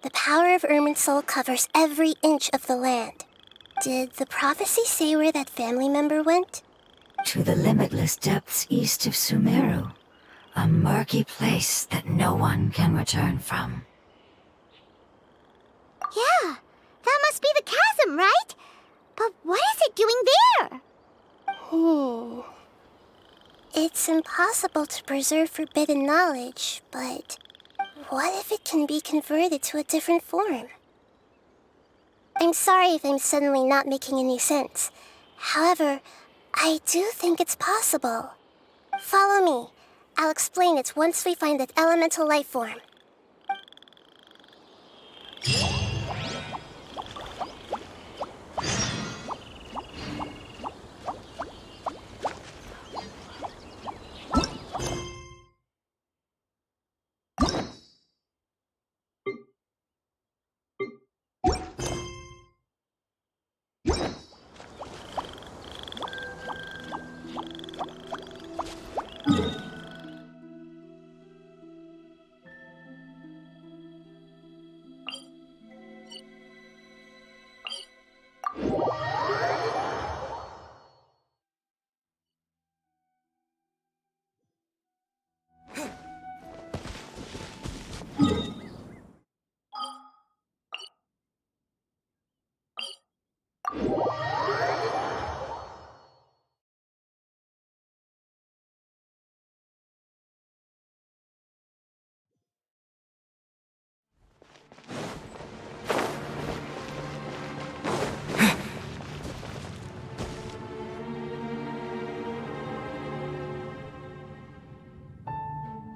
The power of Irminsul covers every inch of the land. Did the prophecy say where that family member went? To the limitless depths east of Sumeru, a murky place that no one can return from. Yeah, that must be the chasm, right? But what is it doing there? It's impossible to preserve forbidden knowledge, but what if it can be converted to a different form? I'm sorry if I'm suddenly not making any sense. However, I do think it's possible. Follow me. I'll explain it once we find that elemental life form.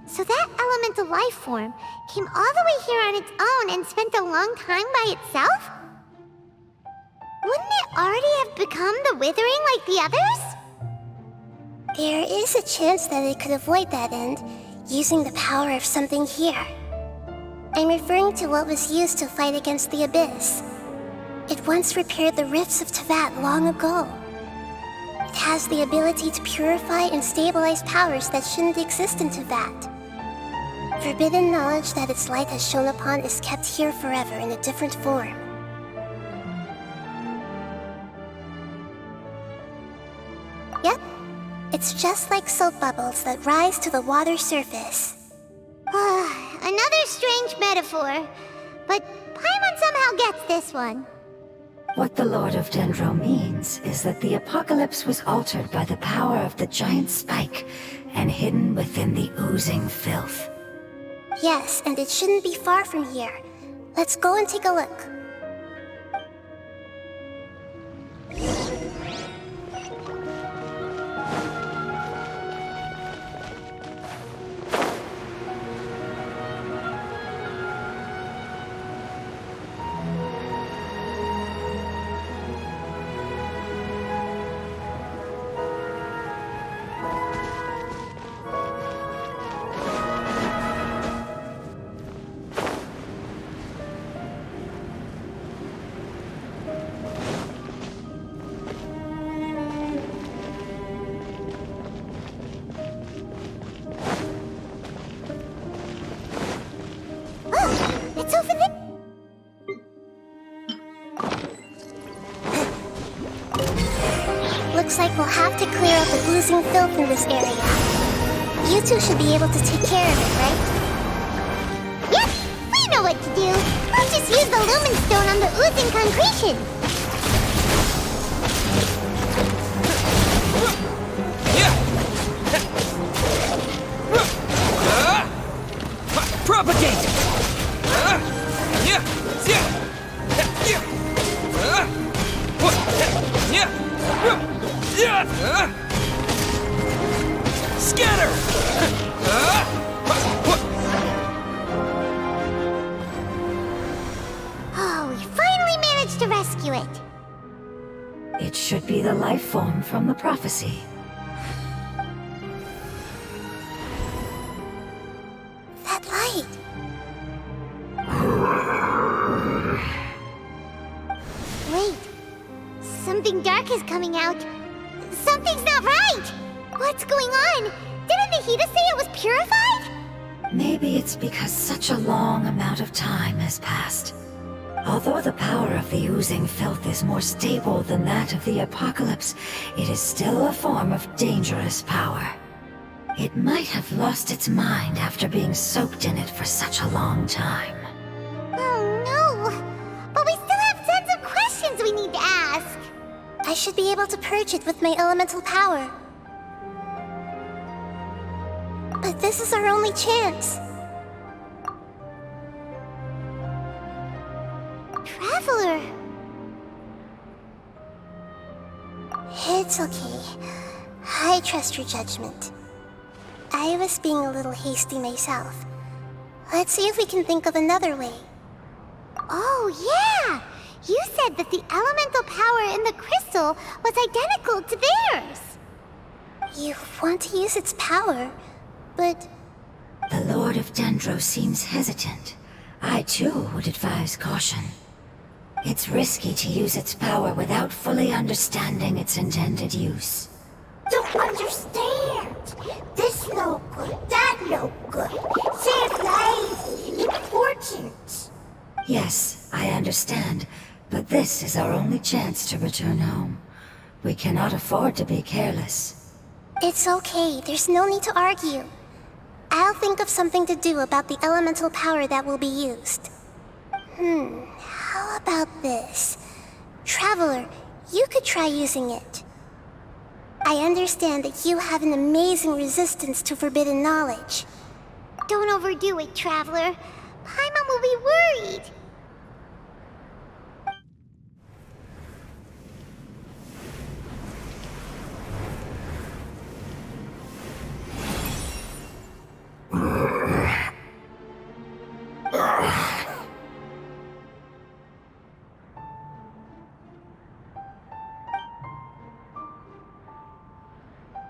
So that elemental life form came all the way here on its own and spent a long time by itself? Wouldn't it already have become the Withering like the others? There is a chance that it could avoid that end, using the power of something here. I'm referring to what was used to fight against the Abyss. It once repaired the rifts of Teyvat long ago. It has the ability to purify and stabilize powers that shouldn't exist in Teyvat. Forbidden knowledge that its light has shone upon is kept here forever in a different form. Yep, it's just like soap bubbles that rise to the water surface. Another strange metaphor, but Paimon somehow gets this one. What the Lord of Dendro means is that the apocalypse was altered by the power of the giant spike and hidden within the oozing filth. Yes, and it shouldn't be far from here. Let's go and take a look. It's over there. Looks like we'll have to clear out the oozing filth in this area. You two should be able to take care of it, right? Yep, we know what to do. We'll just use the lumen stone on the oozing concretion. Propagate! Scatter! Oh, we finally managed to rescue it. It should be the life form from the prophecy. Something dark is coming out. Something's not right! What's going on? Didn't Nahida say it was purified? Maybe it's because such a long amount of time has passed. Although the power of the oozing filth is more stable than that of the apocalypse, it is still a form of dangerous power. It might have lost its mind after being soaked in it for such a long time. Oh no! But we still have tons of questions we need to ask! I should be able to purge it with my elemental power. But this is our only chance. Traveler! It's okay. I trust your judgment. I was being a little hasty myself. Let's see if we can think of another way. Oh yeah! You said that the elemental power in the crystal was identical to theirs! You want to use its power, but... The Lord of Dendro seems hesitant. I too would advise caution. It's risky to use its power without fully understanding its intended use. Don't understand. This no good, that no good. Save lives. Important. Yes, I understand, but this is our only chance to return home. We cannot afford to be careless. It's okay, there's no need to argue. I'll think of something to do about the elemental power that will be used. How about this? Traveler, you could try using it. I understand that you have an amazing resistance to forbidden knowledge. Don't overdo it, Traveler. Paimon will be worried.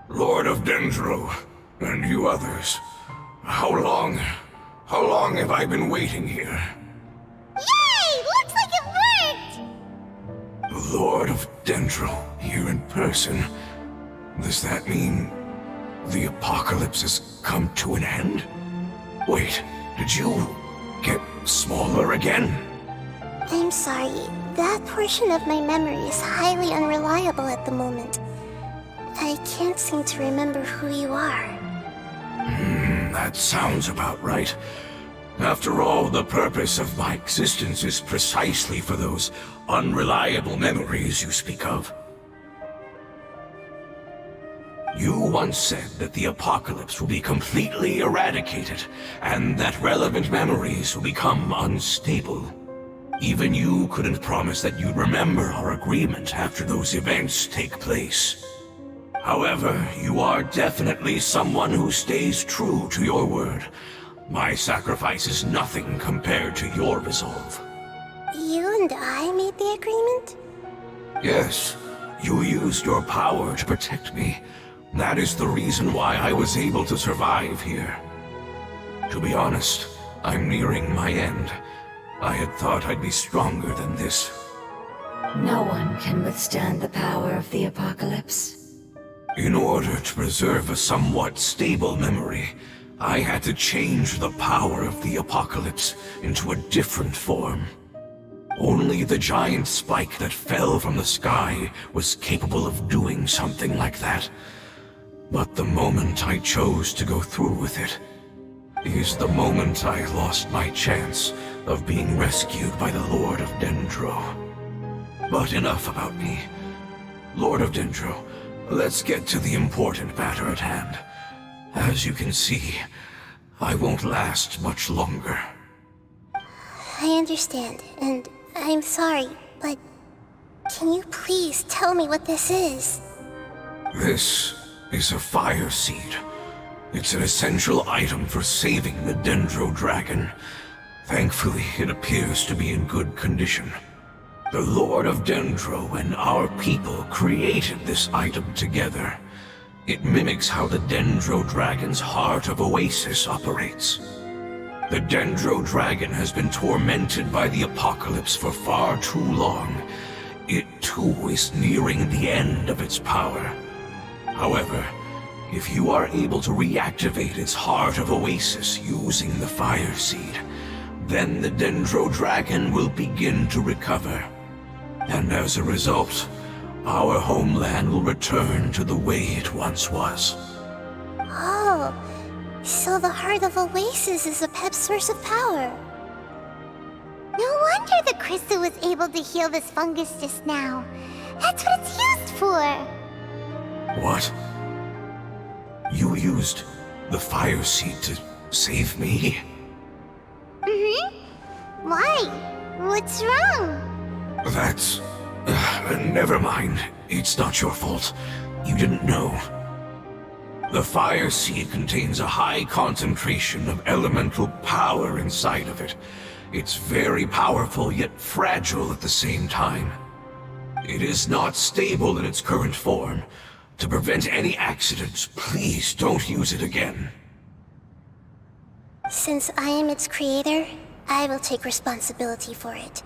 Lord of Dendro, and you others, how long have I been waiting here? Yay! Looks like it worked! Lord of Dendro, here in person. Does that mean the apocalypse has come to an end? Wait, did you get smaller again? I'm sorry, that portion of my memory is highly unreliable at the moment. I can't seem to remember who you are. That sounds about right. After all, the purpose of my existence is precisely for those unreliable memories you speak of. You once said that the apocalypse will be completely eradicated, and that relevant memories will become unstable. Even you couldn't promise that you'd remember our agreement after those events take place. However, you are definitely someone who stays true to your word. My sacrifice is nothing compared to your resolve. You and I made the agreement? Yes, you used your power to protect me. That is the reason why I was able to survive here. To be honest, I'm nearing my end. I had thought I'd be stronger than this. No one can withstand the power of the apocalypse. In order to preserve a somewhat stable memory, I had to change the power of the apocalypse into a different form. Only the giant spike that fell from the sky was capable of doing something like that. But the moment I chose to go through with it is the moment I lost my chance of being rescued by the Lord of Dendro. But enough about me. Lord of Dendro, let's get to the important matter at hand. As you can see, I won't last much longer. I understand, and I'm sorry, but can you please tell me what this is? This is a fire seed. It's an essential item for saving the Dendro Dragon. Thankfully, it appears to be in good condition. The Lord of Dendro and our people created this item together. It mimics how the Dendro Dragon's Heart of Oasis operates. The Dendro Dragon has been tormented by the apocalypse for far too long. It too too is nearing the end of its power. However, if you are able to reactivate its Heart of Oasis using the Fire Seed, then the Dendro Dragon will begin to recover. And as a result, our homeland will return to the way it once was. Oh, so the Heart of Oasis is Apep's source of power. No wonder the crystal was able to heal this fungus just now. That's what it's used for. What? You used the Fire Seed to save me? Why? What's wrong? That's... never mind. It's not your fault. You didn't know. The Fire Seed contains a high concentration of elemental power inside of it. It's very powerful, yet fragile at the same time. It is not stable in its current form. To prevent any accidents, please don't use it again. Since I am its creator, I will take responsibility for it.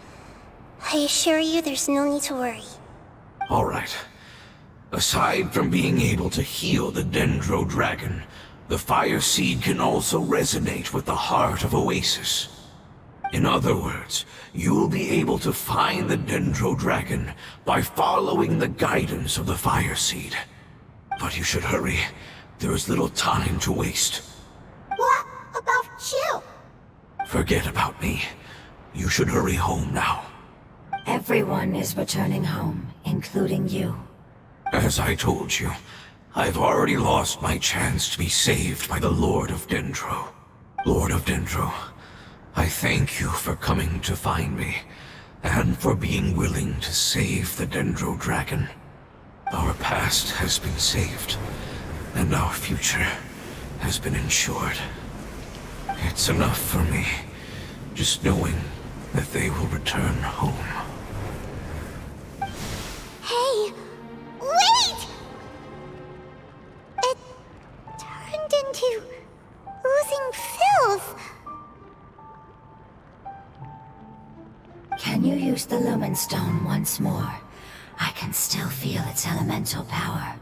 I assure you there's no need to worry. All right. Aside from being able to heal the Dendro Dragon, the Fire Seed can also resonate with the Heart of Oasis. In other words, you'll be able to find the Dendro Dragon by following the guidance of the Fire Seed. But you should hurry. There is little time to waste. What about you? Forget about me. You should hurry home now. Everyone is returning home, including you. As I told you, I've already lost my chance to be saved by the Lord of Dendro. Lord of Dendro, I thank you for coming to find me, and for being willing to save the Dendro Dragon. Our past has been saved, and our future has been ensured. It's enough for me, just knowing that they will return home. Hey, wait! It turned into oozing filth. Can you use the Lumen Stone once more? I can still feel its elemental power.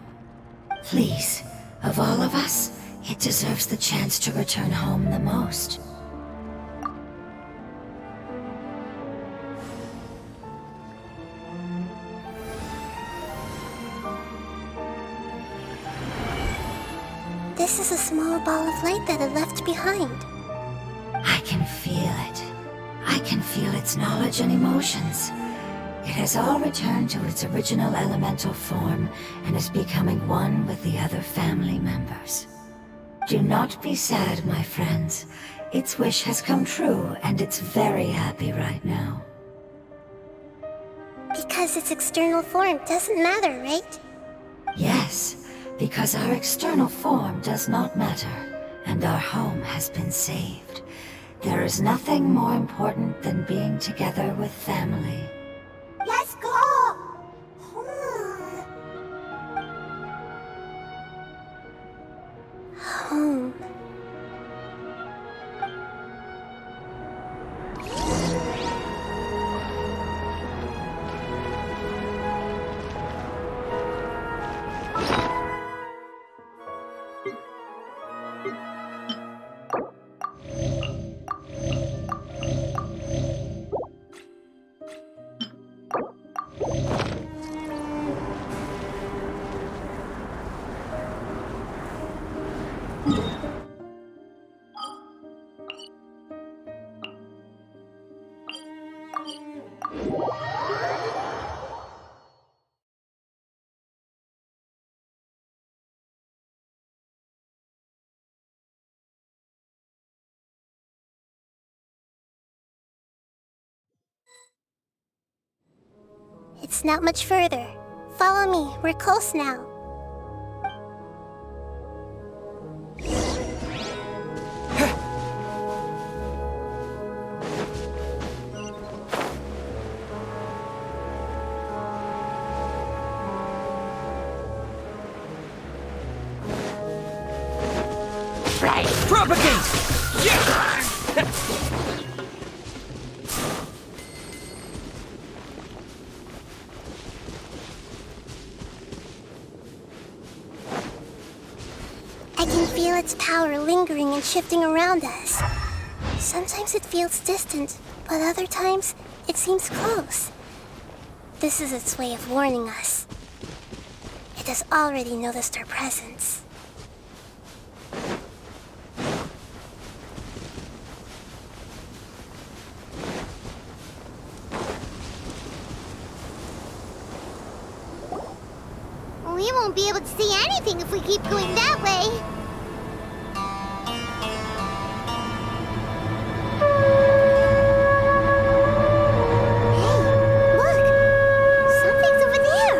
Please, of all of us, it deserves the chance to return home the most. This is a small ball of light that it left behind. I can feel it. I can feel its knowledge and emotions. It has all returned to its original elemental form and is becoming one with the other family members. Do not be sad, my friends. Its wish has come true, and it's very happy right now. Because its external form doesn't matter, right? Yes, because our external form does not matter, and our home has been saved. There is nothing more important than being together with family. Let's go! Home. It's not much further. Follow me, we're close now. Propagate! Yeah! can feel its power lingering and shifting around us. Sometimes it feels distant, but other times it seems close. This is its way of warning us. It has already noticed our presence. We won't be able to see anything if we keep going that way. Hey, look! Something's over there!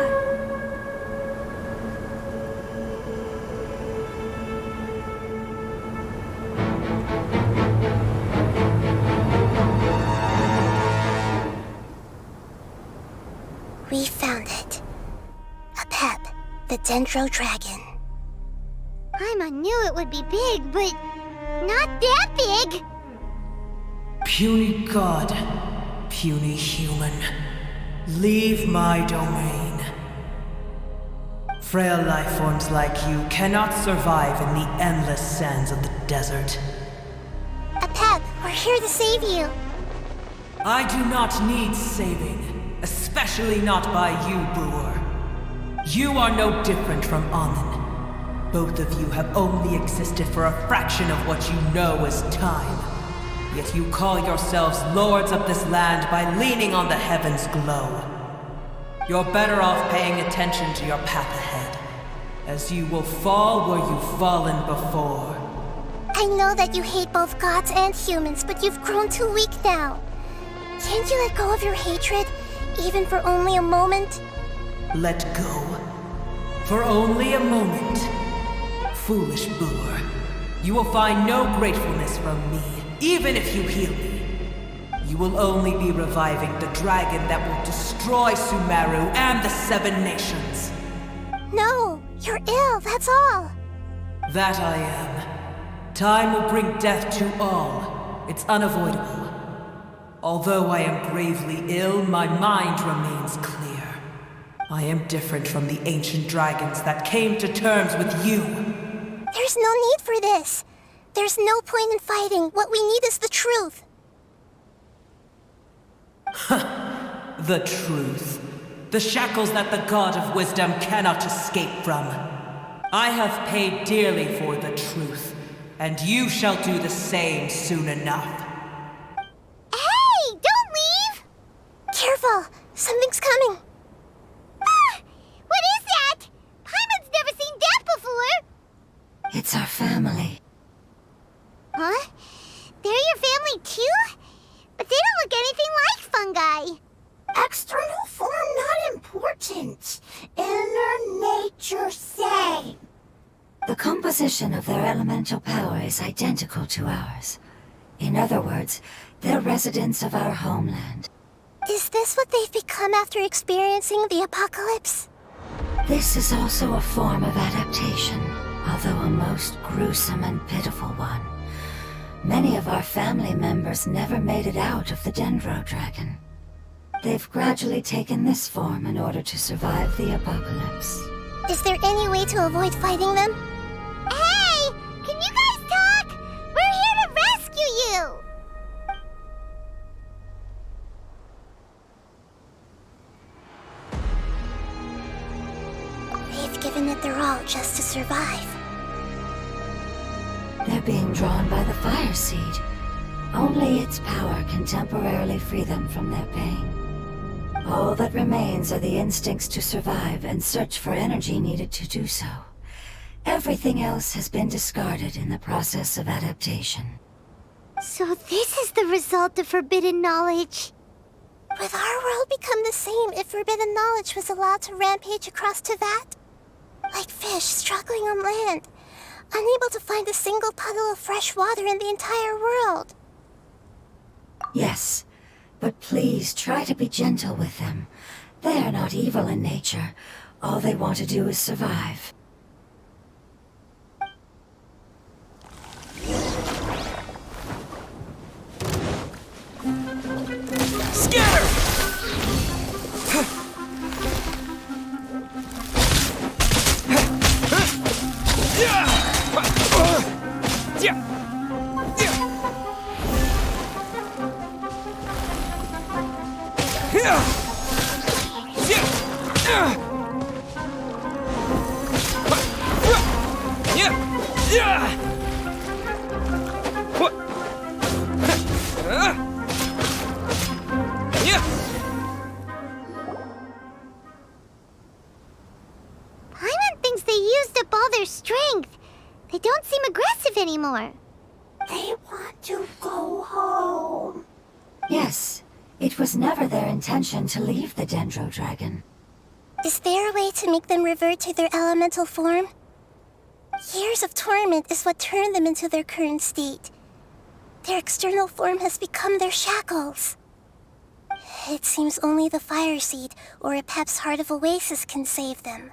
We found it. Apep, the Dendro Dragon. Paimon knew it would be big, but not that big! Puny god, puny human, leave my domain. Frail life forms like you cannot survive in the endless sands of the desert. Apep, we're here to save you. I do not need saving, especially not by you, Brewer. You are no different from Amun. Both of you have only existed for a fraction of what you know as time. Yet you call yourselves lords of this land by leaning on the heavens' glow. You're better off paying attention to your path ahead, as you will fall where you've fallen before. I know that you hate both gods and humans, but you've grown too weak now. Can't you let go of your hatred, even for only a moment? Let go. For only a moment. Foolish Brewer. You will find no gratefulness from me, even if you heal me. You will only be reviving the dragon that will destroy Sumeru and the 7 nations. No, you're ill, that's all. That I am. Time will bring death to all. It's unavoidable. Although I am gravely ill, my mind remains clear. I am different from the ancient dragons that came to terms with you. There's no need for this. There's no point in fighting. What we need is the truth. The truth. The shackles that the God of Wisdom cannot escape from. I have paid dearly for the truth, and you shall do the same soon enough. Hey, don't leave! Careful, something's coming. Ah, what is that? Paimon's never seen that before! It's our family. Huh? They're your family too? But they don't look anything like fungi. External form not important. Inner nature same. The composition of their elemental power is identical to ours. In other words, they're residents of our homeland. Is this what they've become after experiencing the apocalypse? This is also a form of adaptation, although a most gruesome and pitiful one. Many of our family members never made it out of the Dendro Dragon. They've gradually taken this form in order to survive the apocalypse. Is there any way to avoid fighting them? Hey! Can you guys talk? We're here to rescue you! They've given it their all just to survive. They're being drawn by the fire seed. Only its power can temporarily free them from their pain. All that remains are the instincts to survive and search for energy needed to do so. Everything else has been discarded in the process of adaptation. So this is the result of forbidden knowledge. Would our world become the same if forbidden knowledge was allowed to rampage across Tevat? Like fish struggling on land, unable to find a single puddle of fresh water in the entire world. Yes, but please try to be gentle with them. They are not evil in nature. All they want to do is survive. Scatter! Paimon thinks they used up all their strength. They don't seem aggressive anymore. They want to go home. Yes, it was never their intention to leave the Dendro Dragon. Is there a way to make them revert to their elemental form? Years of torment is what turned them into their current state. Their external form has become their shackles. It seems only the Fire Seed or Apep's Heart of Oasis can save them.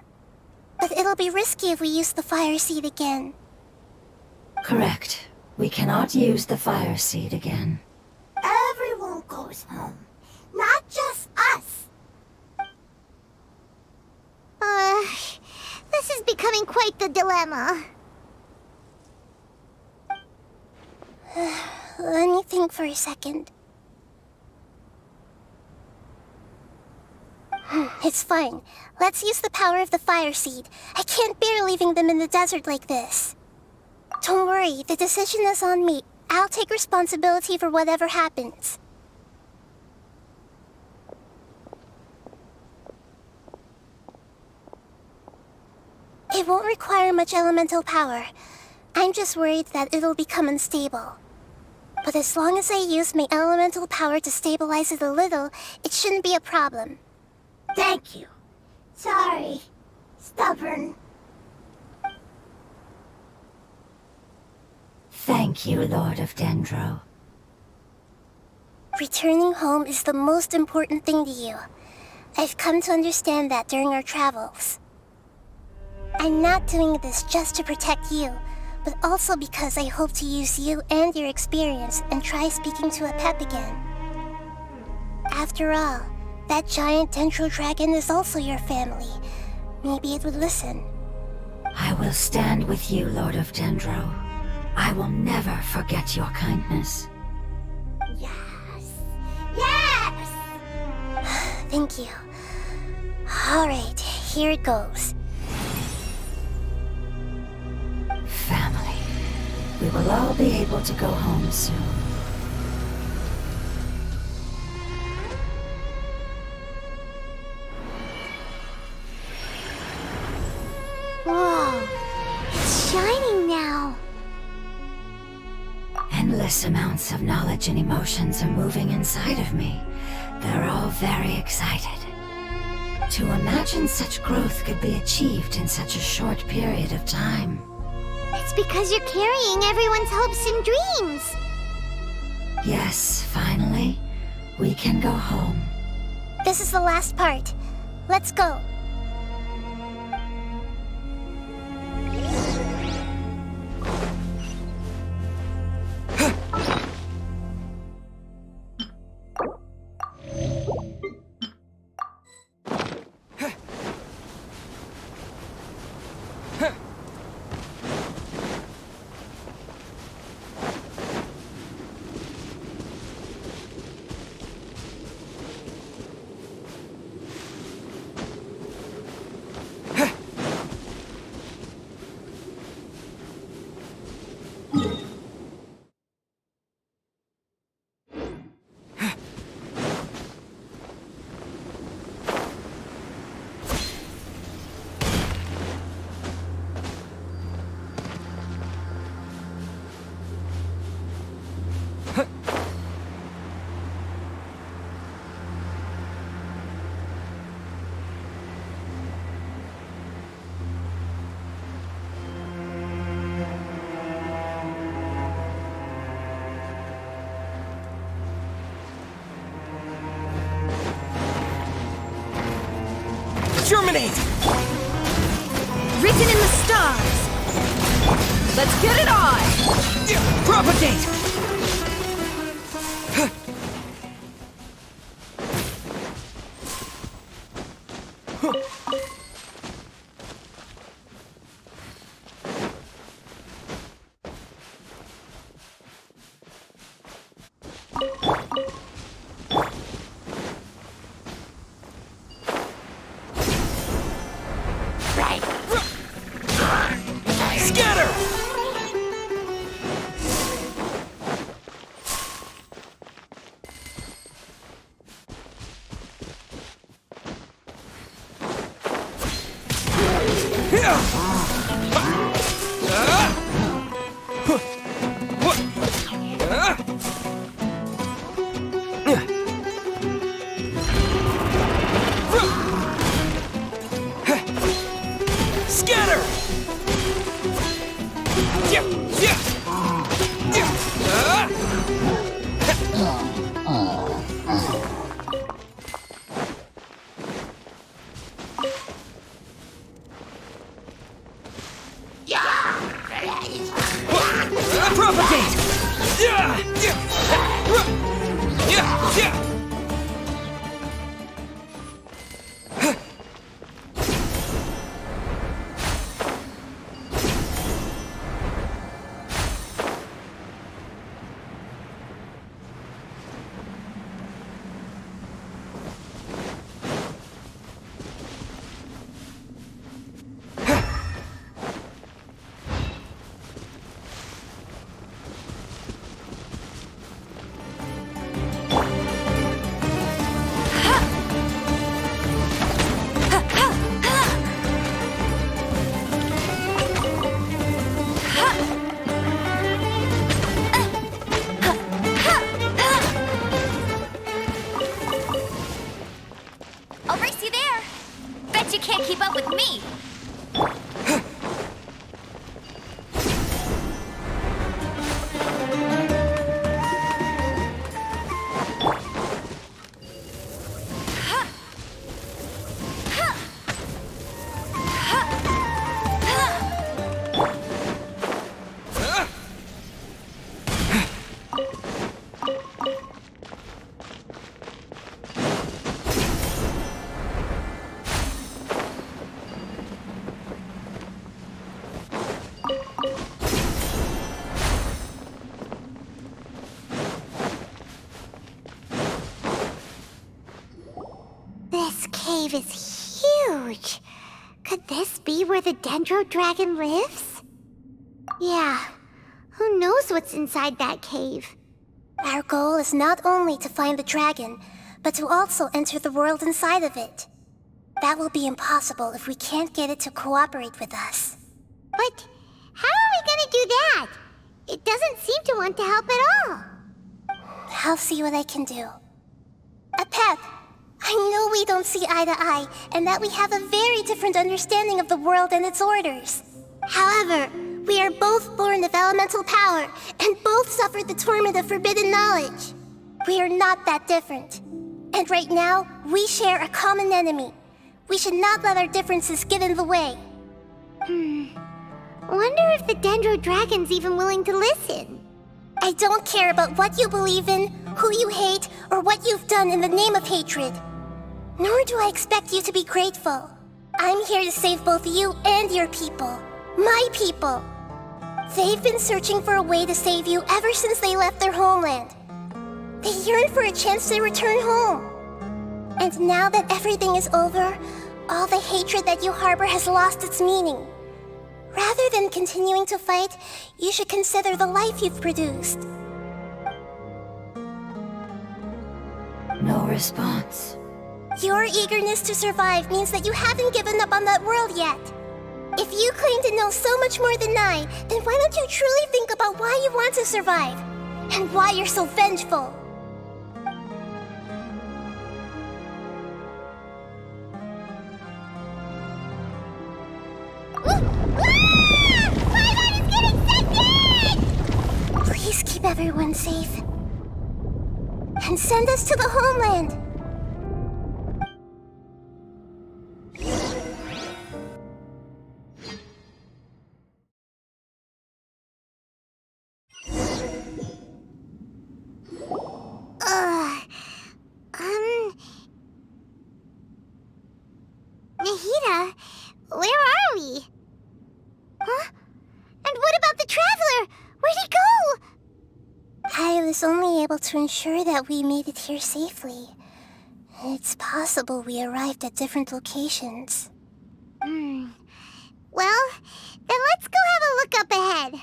But it'll be risky if we use the Fire Seed again. Correct. We cannot use the Fire Seed again. Everyone goes home, not just us. This is becoming quite the dilemma. Let me think for a second. It's fine. Let's use the power of the Fire Seed. I can't bear leaving them in the desert like this. Don't worry, the decision is on me. I'll take responsibility for whatever happens. It won't require much elemental power. I'm just worried that it'll become unstable. But as long as I use my elemental power to stabilize it a little, it shouldn't be a problem. Thank you. Sorry. Stubborn. Thank you, Lord of Dendro. Returning home is the most important thing to you. I've come to understand that during our travels. I'm not doing this just to protect you, but also because I hope to use you and your experience and try speaking to Apep again. After all, that giant Dendro Dragon is also your family. Maybe it would listen. I will stand with you, Lord of Dendro. I will never forget your kindness. Yes. Yes! Thank you. Alright, here it goes. Family. We will all be able to go home soon. Whoa, it's shining now. Endless amounts of knowledge and emotions are moving inside of me. They're all very excited. To imagine such growth could be achieved in such a short period of time. It's because you're carrying everyone's hopes and dreams. Yes, finally, we can go home. This is the last part. Let's go. Germinate! Written in the stars! Let's get it on! Propagate! right. Scatter! Scatter! Propagate! I'll race you there. Bet you can't keep up with me. This cave is huge. Could this be where the Dendro Dragon lives? Yeah, who knows what's inside that cave? Our goal is not only to find the dragon, but to also enter the world inside of it. That will be impossible if we can't get it to cooperate with us. But how are we gonna do that? It doesn't seem to want to help at all. I'll see what I can do. Apep, I know we don't see eye to eye, and that we have a very different understanding of the world and its orders. However, we are both born of elemental power, and both suffered the torment of forbidden knowledge. We are not that different. And right now, we share a common enemy. We should not let our differences get in the way. Wonder if the Dendro Dragon's even willing to listen. I don't care about what you believe in, who you hate, or what you've done in the name of hatred. Nor do I expect you to be grateful. I'm here to save both you and your people. My people. They've been searching for a way to save you ever since they left their homeland. They yearn for a chance to return home. And now that everything is over, all the hatred that you harbor has lost its meaning. Rather than continuing to fight, you should consider the life you've produced. No response. Your eagerness to survive means that you haven't given up on that world yet. If you claim to know so much more than I, then why don't you truly think about why you want to survive? And why you're so vengeful? Paimon is getting sent in! Please keep everyone safe. And send us to the homeland. Nahida, where are we? Huh? And what about the Traveler? Where'd he go? I was only able to ensure that we made it here safely. It's possible we arrived at different locations. Well, then let's go have a look up ahead.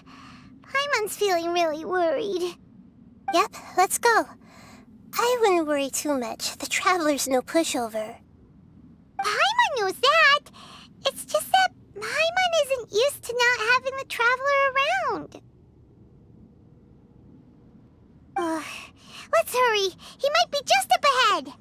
Paimon's feeling really worried. Yep, let's go. I wouldn't worry too much. The Traveler's no pushover. Paimon knows that. It's just that Paimon isn't used to not having the Traveler around. Let's hurry. He might be just up ahead.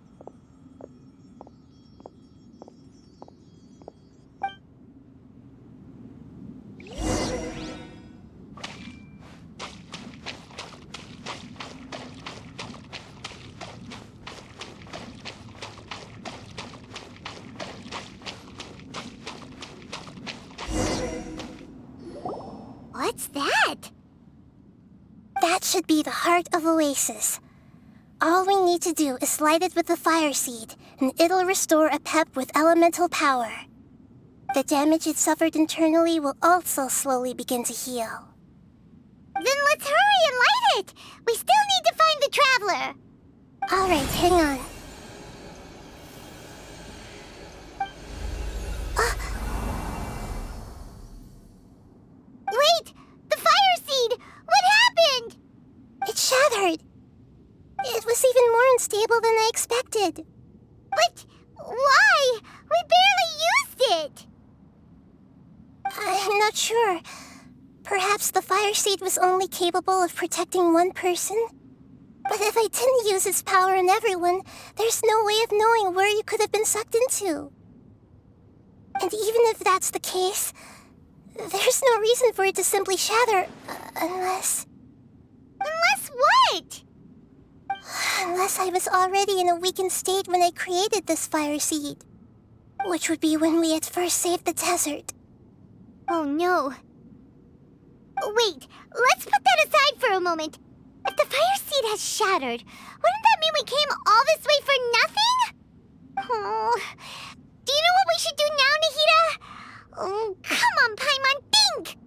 What's that? That should be the heart of Oasis. All we need to do is light it with the fire seed, and it'll restore Apep with elemental power. The damage it suffered internally will also slowly begin to heal. Then let's hurry and light it! We still need to find the Traveler! Alright, hang on. Wait! The fire seed! What happened? It shattered! It was even more unstable than I expected. But why? We barely used it! I'm not sure. Perhaps the fire seed was only capable of protecting one person? But if I didn't use its power on everyone, there's no way of knowing where you could have been sucked into. And even if that's the case, there's no reason for it to simply shatter, unless... Unless what? Unless I was already in a weakened state when I created this fire seed. Which would be when we had first saved the desert. Oh no. Wait, let's put that aside for a moment. If the fire seed has shattered, wouldn't that mean we came all this way for nothing? Oh, do you know what we should do now, Nahida? Oh, come on, Paimon, think!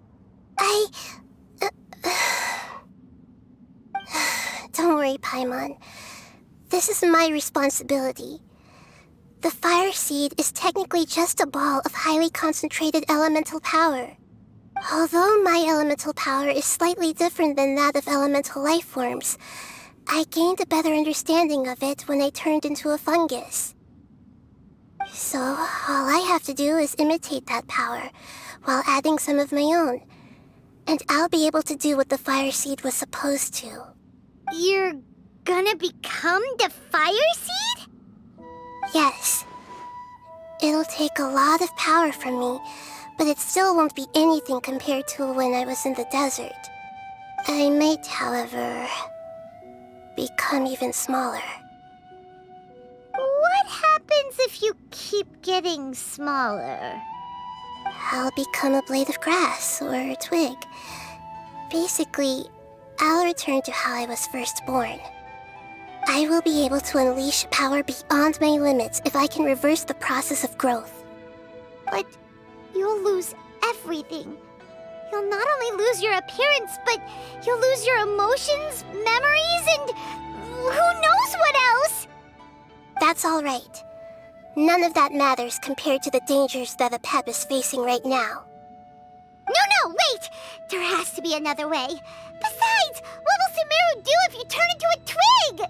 Don't worry, Paimon. This is my responsibility. The fire seed is technically just a ball of highly concentrated elemental power. Although my elemental power is slightly different than that of elemental life forms, I gained a better understanding of it when I turned into a fungus. So, all I have to do is imitate that power, while adding some of my own. And I'll be able to do what the fire seed was supposed to. You're gonna become the fire seed? Yes. It'll take a lot of power from me, but it still won't be anything compared to when I was in the desert. I might, however, become even smaller. What happens if you keep getting smaller? I'll become a blade of grass or a twig. Basically, I'll return to how I was first born. I will be able to unleash power beyond my limits if I can reverse the process of growth. But you'll lose everything. You'll not only lose your appearance, but you'll lose your emotions, memories, and who knows what else? That's all right. None of that matters compared to the dangers that Apep is facing right now. No, wait! There has to be another way. Besides, what will Sumeru do if you turn into a twig?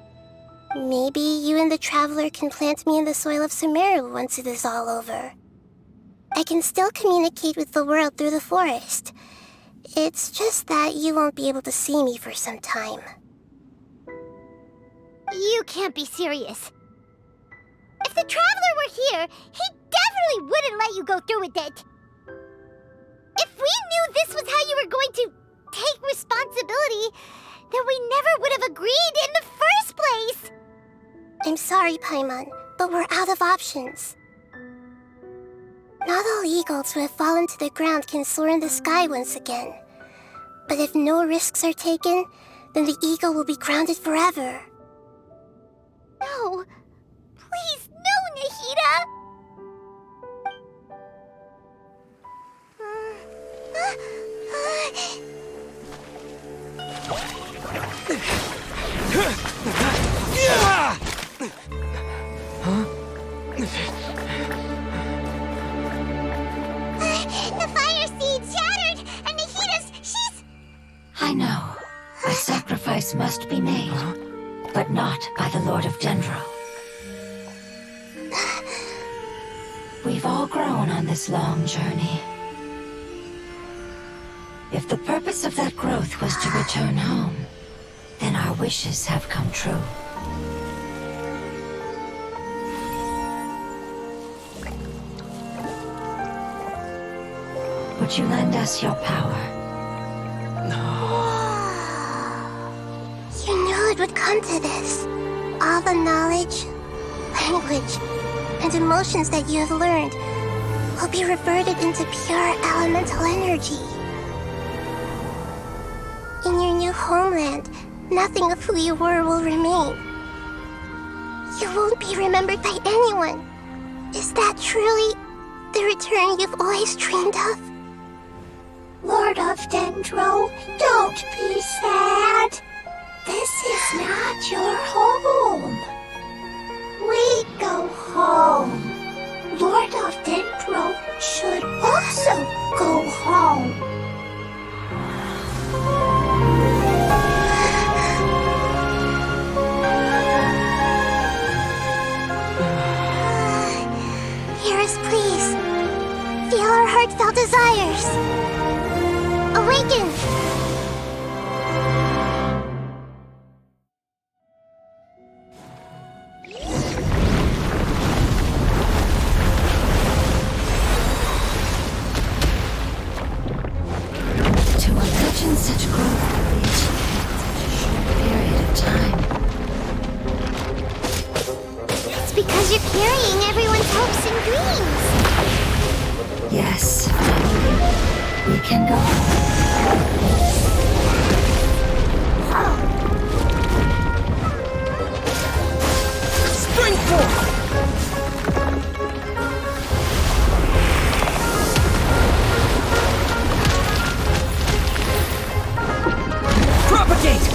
Maybe you and the Traveler can plant me in the soil of Sumeru once it is all over. I can still communicate with the world through the forest. It's just that you won't be able to see me for some time. You can't be serious. If the Traveler were here, he definitely wouldn't let you go through with it. If we knew this was how you were going to take responsibility, then we never would have agreed in the first place. I'm sorry, Paimon, but we're out of options. Not all eagles who have fallen to the ground can soar in the sky once again. But if no risks are taken, then the eagle will be grounded forever. No. Please, no, Nahida! The fire choice must be made, but not by the Lord of Dendro. We've all grown on this long journey. If the purpose of that growth was to return home, then our wishes have come true. Would you lend us your power? You knew it would come to this. All the knowledge, language, and emotions that you have learned will be reverted into pure elemental energy. In your new homeland, nothing of who you were will remain. You won't be remembered by anyone. Is that truly the return you've always dreamed of? Lord of Dendro, don't be sad. This is not your home. We go home. Lord of Dendro should also go home. Hear us, please. Feel our heartfelt desires. Awaken! To imagine such growth could be achieved in such a short period of time. It's because you're carrying everyone's hopes and dreams. Yes, finally, we can go. Spring forth! Propagate!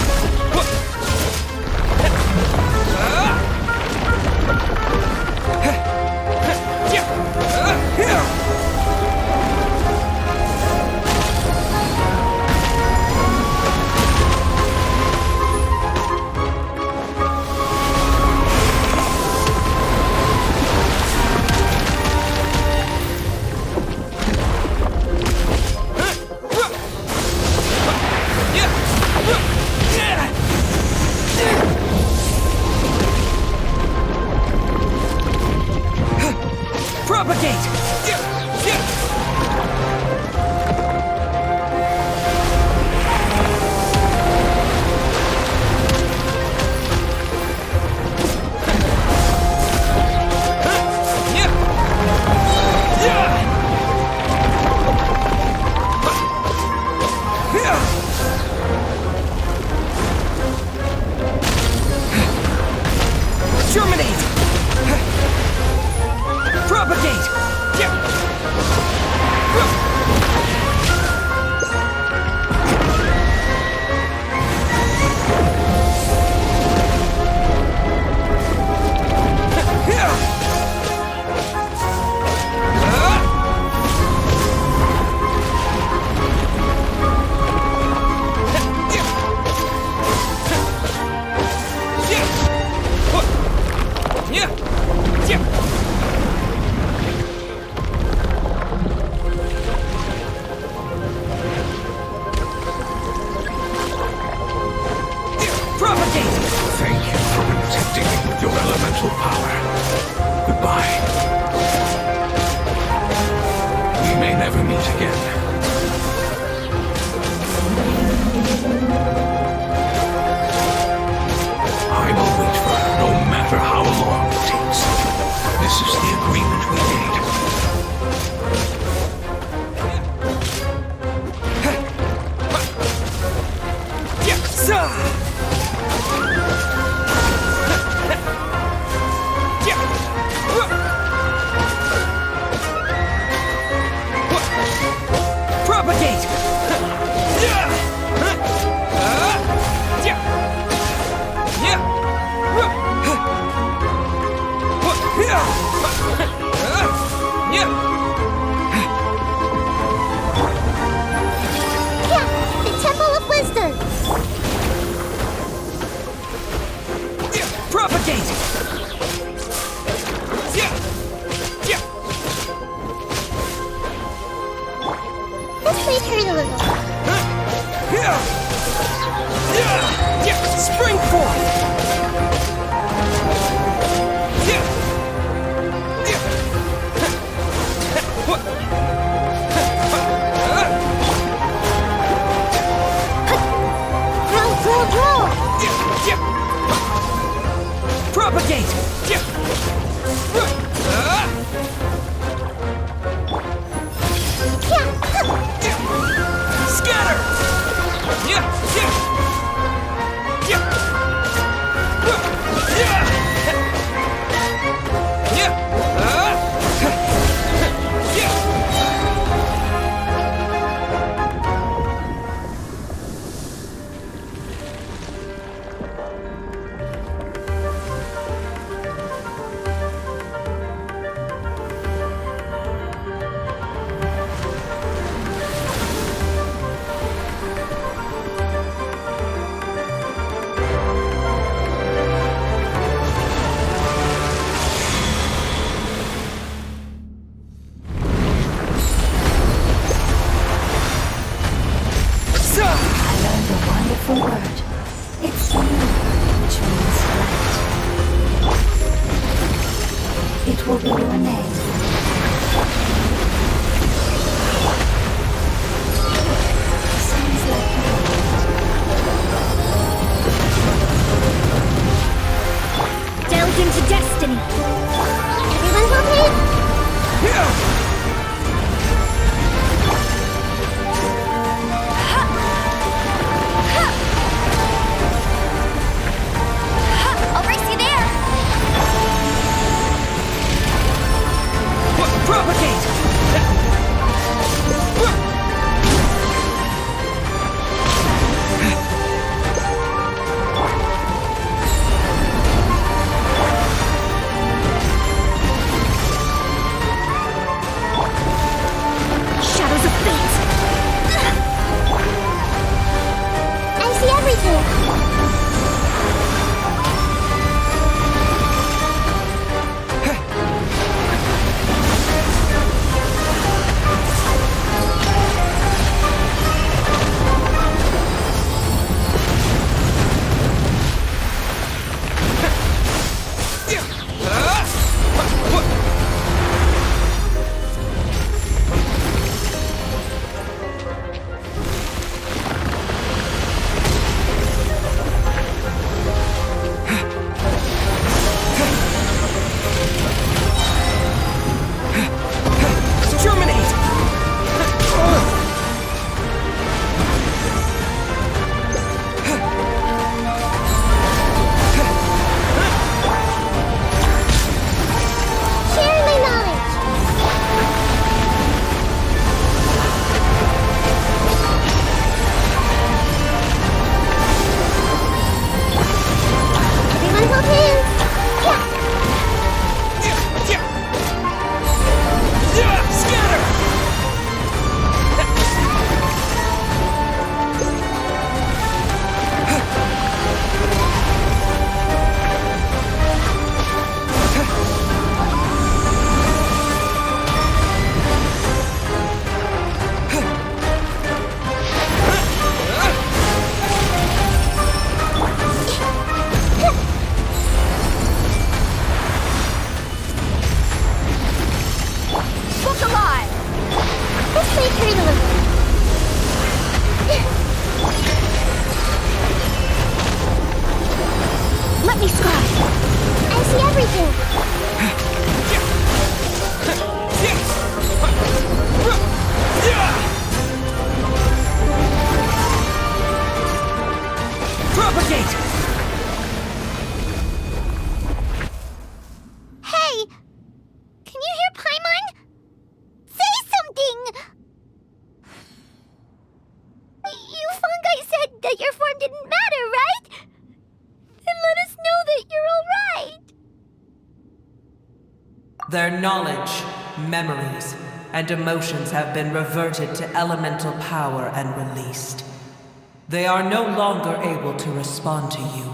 hurt a little. Spring forth! Roll! Propagate! Scatter! wonderful word. It's you, which means light. It will be your name. Sounds like a Delve into destiny. Everyone help me? I'll race you there! Propagate! Shadows of fate. I see everything! Share my knowledge! Everyone hold hands! Scatter! Look alive! This may hurt a little. Let me scribe. I see everything! Propagate! Hey! Can you hear Paimon? Say something! You fungi said that your form didn't matter, right? Then let us know that you're alright! Their knowledge, memories, and emotions have been reverted to elemental power and released. They are no longer able to respond to you.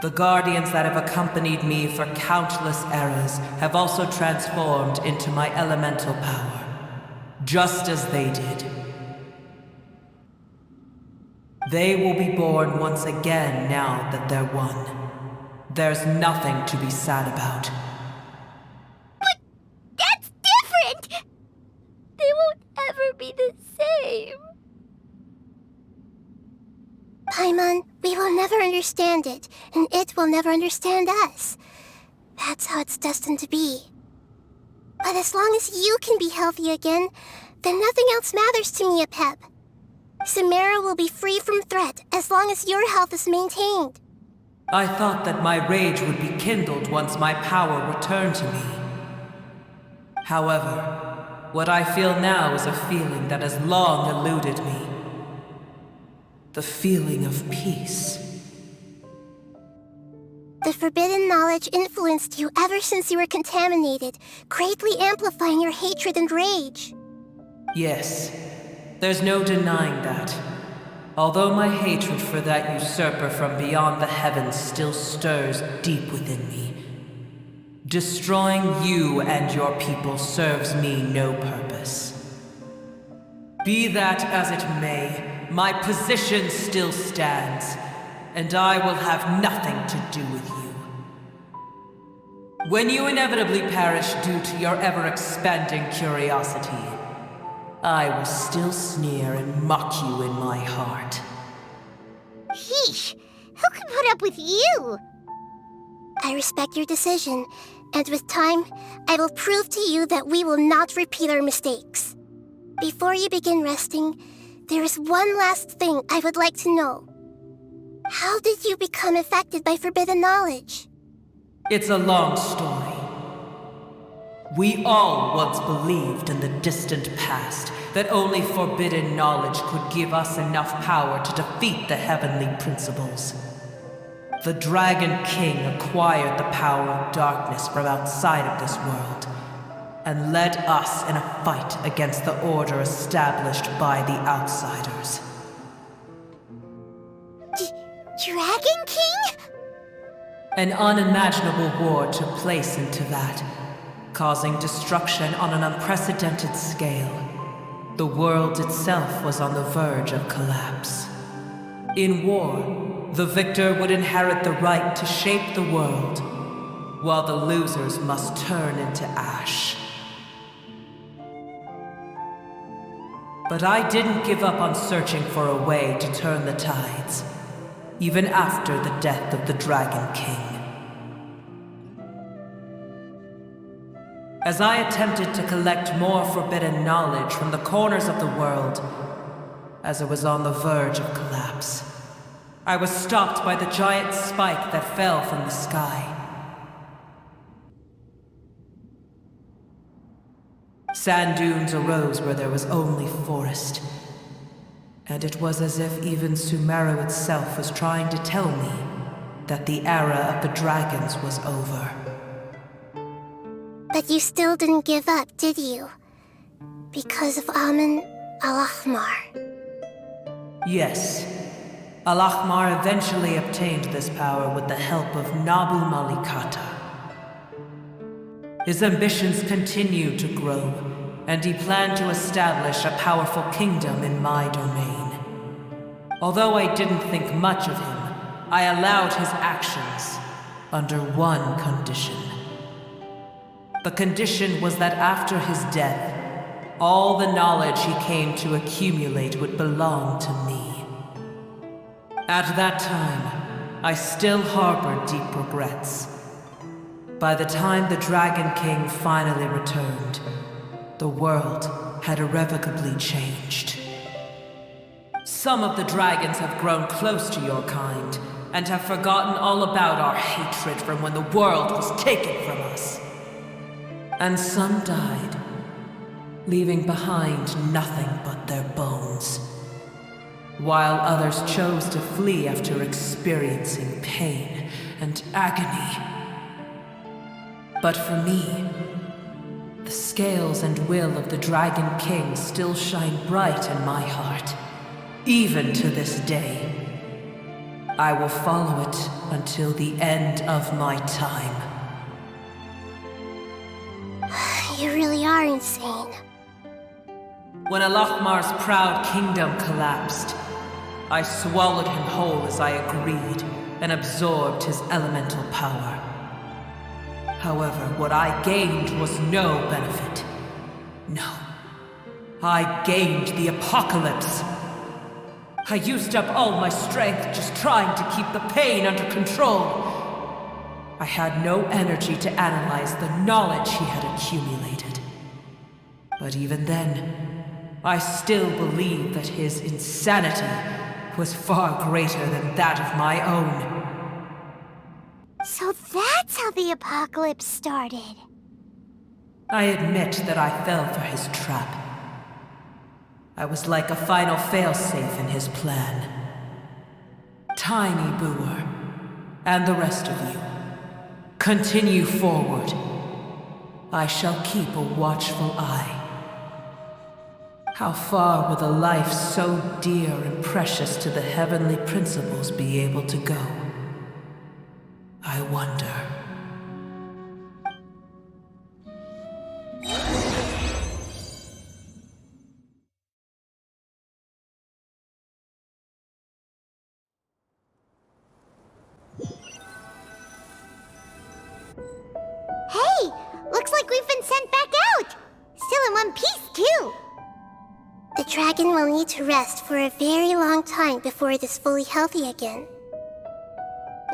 The guardians that have accompanied me for countless eras have also transformed into my elemental power. just as they did. They will be born once again now that they're one. There's nothing to be sad about. But that's different! They won't ever be the same. Paimon, we will never understand it, and it will never understand us. That's how it's destined to be. But as long as you can be healthy again, then nothing else matters to me, Apep. Sumeru will be free from threat as long as your health is maintained. I thought that my rage would be kindled once my power returned to me. However, what I feel now is a feeling that has long eluded me. The feeling of peace. The forbidden knowledge influenced you ever since you were contaminated, greatly amplifying your hatred and rage. Yes, there's no denying that. Although my hatred for that usurper from beyond the heavens still stirs deep within me, destroying you and your people serves me no purpose. Be that as it may, my position still stands, and I will have nothing to do with you. When you inevitably perish due to your ever-expanding curiosity, I will still sneer and mock you in my heart. Yeesh! Who can put up with you? I respect your decision, and with time, I will prove to you that we will not repeat our mistakes. Before you begin resting, there is one last thing I would like to know. How did you become affected by forbidden knowledge? It's a long story. We all once believed in the distant past that only forbidden knowledge could give us enough power to defeat the heavenly principles. The Dragon King acquired the power of darkness from outside of this world, and led us in a fight against the order established by the outsiders. Dragon King? An unimaginable war took place into that, causing destruction on an unprecedented scale. The world itself was on the verge of collapse. In war, the victor would inherit the right to shape the world, while the losers must turn into ash. But I didn't give up on searching for a way to turn the tides, even after the death of the Dragon King. As I attempted to collect more forbidden knowledge from the corners of the world, as it was on the verge of collapse, I was stopped by the giant spike that fell from the sky. Sand dunes arose where there was only forest, and it was as if even Sumeru itself was trying to tell me that the era of the dragons was over. But you still didn't give up, did you? Because of Amen Al-Ahmar. Yes. Al-Ahmar eventually obtained this power with the help of Nabu Malikata. His ambitions continued to grow, and he planned to establish a powerful kingdom in my domain. Although I didn't think much of him, I allowed his actions under one condition. The condition was that after his death, all the knowledge he came to accumulate would belong to me. At that time, I still harbored deep regrets. By the time the Dragon King finally returned, the world had irrevocably changed. Some of the dragons have grown close to your kind, and have forgotten all about our hatred from when the world was taken from us. And some died, leaving behind nothing but their bones, while others chose to flee after experiencing pain and agony. But for me, the scales and will of the Dragon King still shine bright in my heart, even to this day. I will follow it until the end of my time. You really are insane. When Alachmar's proud kingdom collapsed, I swallowed him whole as I agreed and absorbed his elemental power. However, what I gained was no benefit. No. I gained the apocalypse. I used up all my strength just trying to keep the pain under control. I had no energy to analyze the knowledge he had accumulated. But even then, I still believed that his insanity was far greater than that of my own. So that's how the apocalypse started. I admit that I fell for his trap. I was like a final failsafe in his plan. Tiny Boer, and the rest of you, continue forward. I shall keep a watchful eye. How far will a life so dear and precious to the heavenly principles be able to go? I wonder. Hey! Looks like we've been sent back out! Still in one piece, too! The dragon will need to rest for a very long time before it is fully healthy again.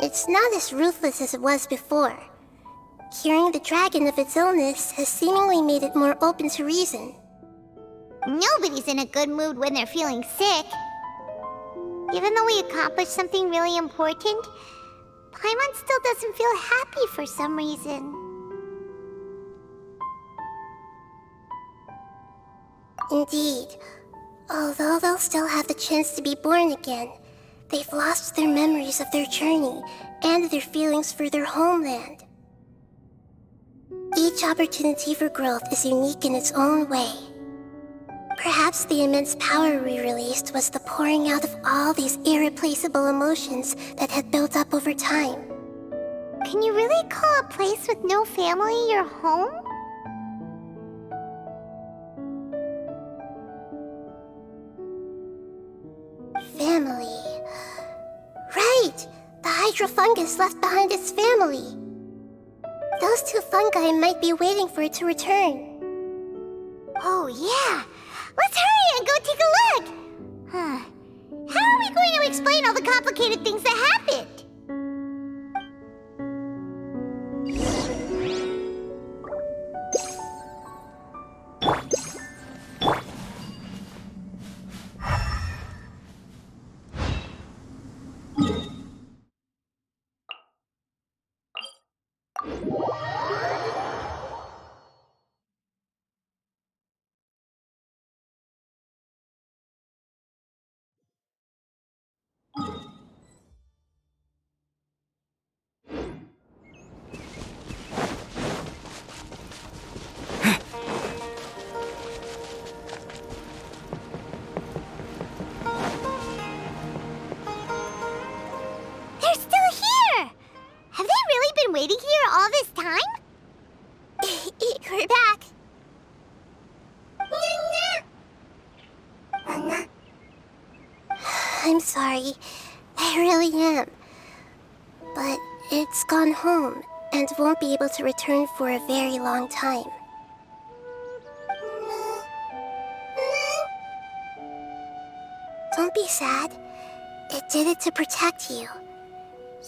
It's not as ruthless as it was before. Curing the dragon of its illness has seemingly made it more open to reason. Nobody's in a good mood when they're feeling sick. Even though we accomplished something really important, Paimon still doesn't feel happy for some reason. Indeed. Although they'll still have the chance to be born again, they've lost their memories of their journey and their feelings for their homeland. Each opportunity for growth is unique in its own way. Perhaps the immense power we released was the pouring out of all these irreplaceable emotions that had built up over time. Can you really call a place with no family your home? Family. Right! The Hydro Fungus left behind its family. Those two fungi might be waiting for it to return. Oh, yeah! Let's hurry and go take a look! Huh. How are we going to explain all the complicated things that happened? Waiting here all this time? We're back. I'm sorry. I really am. But it's gone home and won't be able to return for a very long time. Don't be sad. It did it to protect you.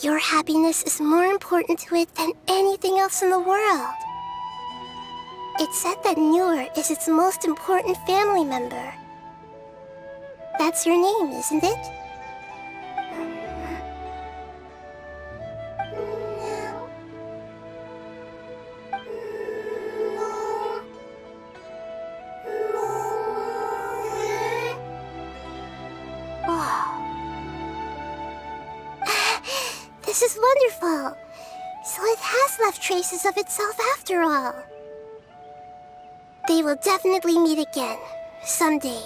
Your happiness is more important to it than anything else in the world. It's said that Nur is its most important family member. That's your name, isn't it? This is wonderful. So it has left traces of itself after all. They will definitely meet again, someday.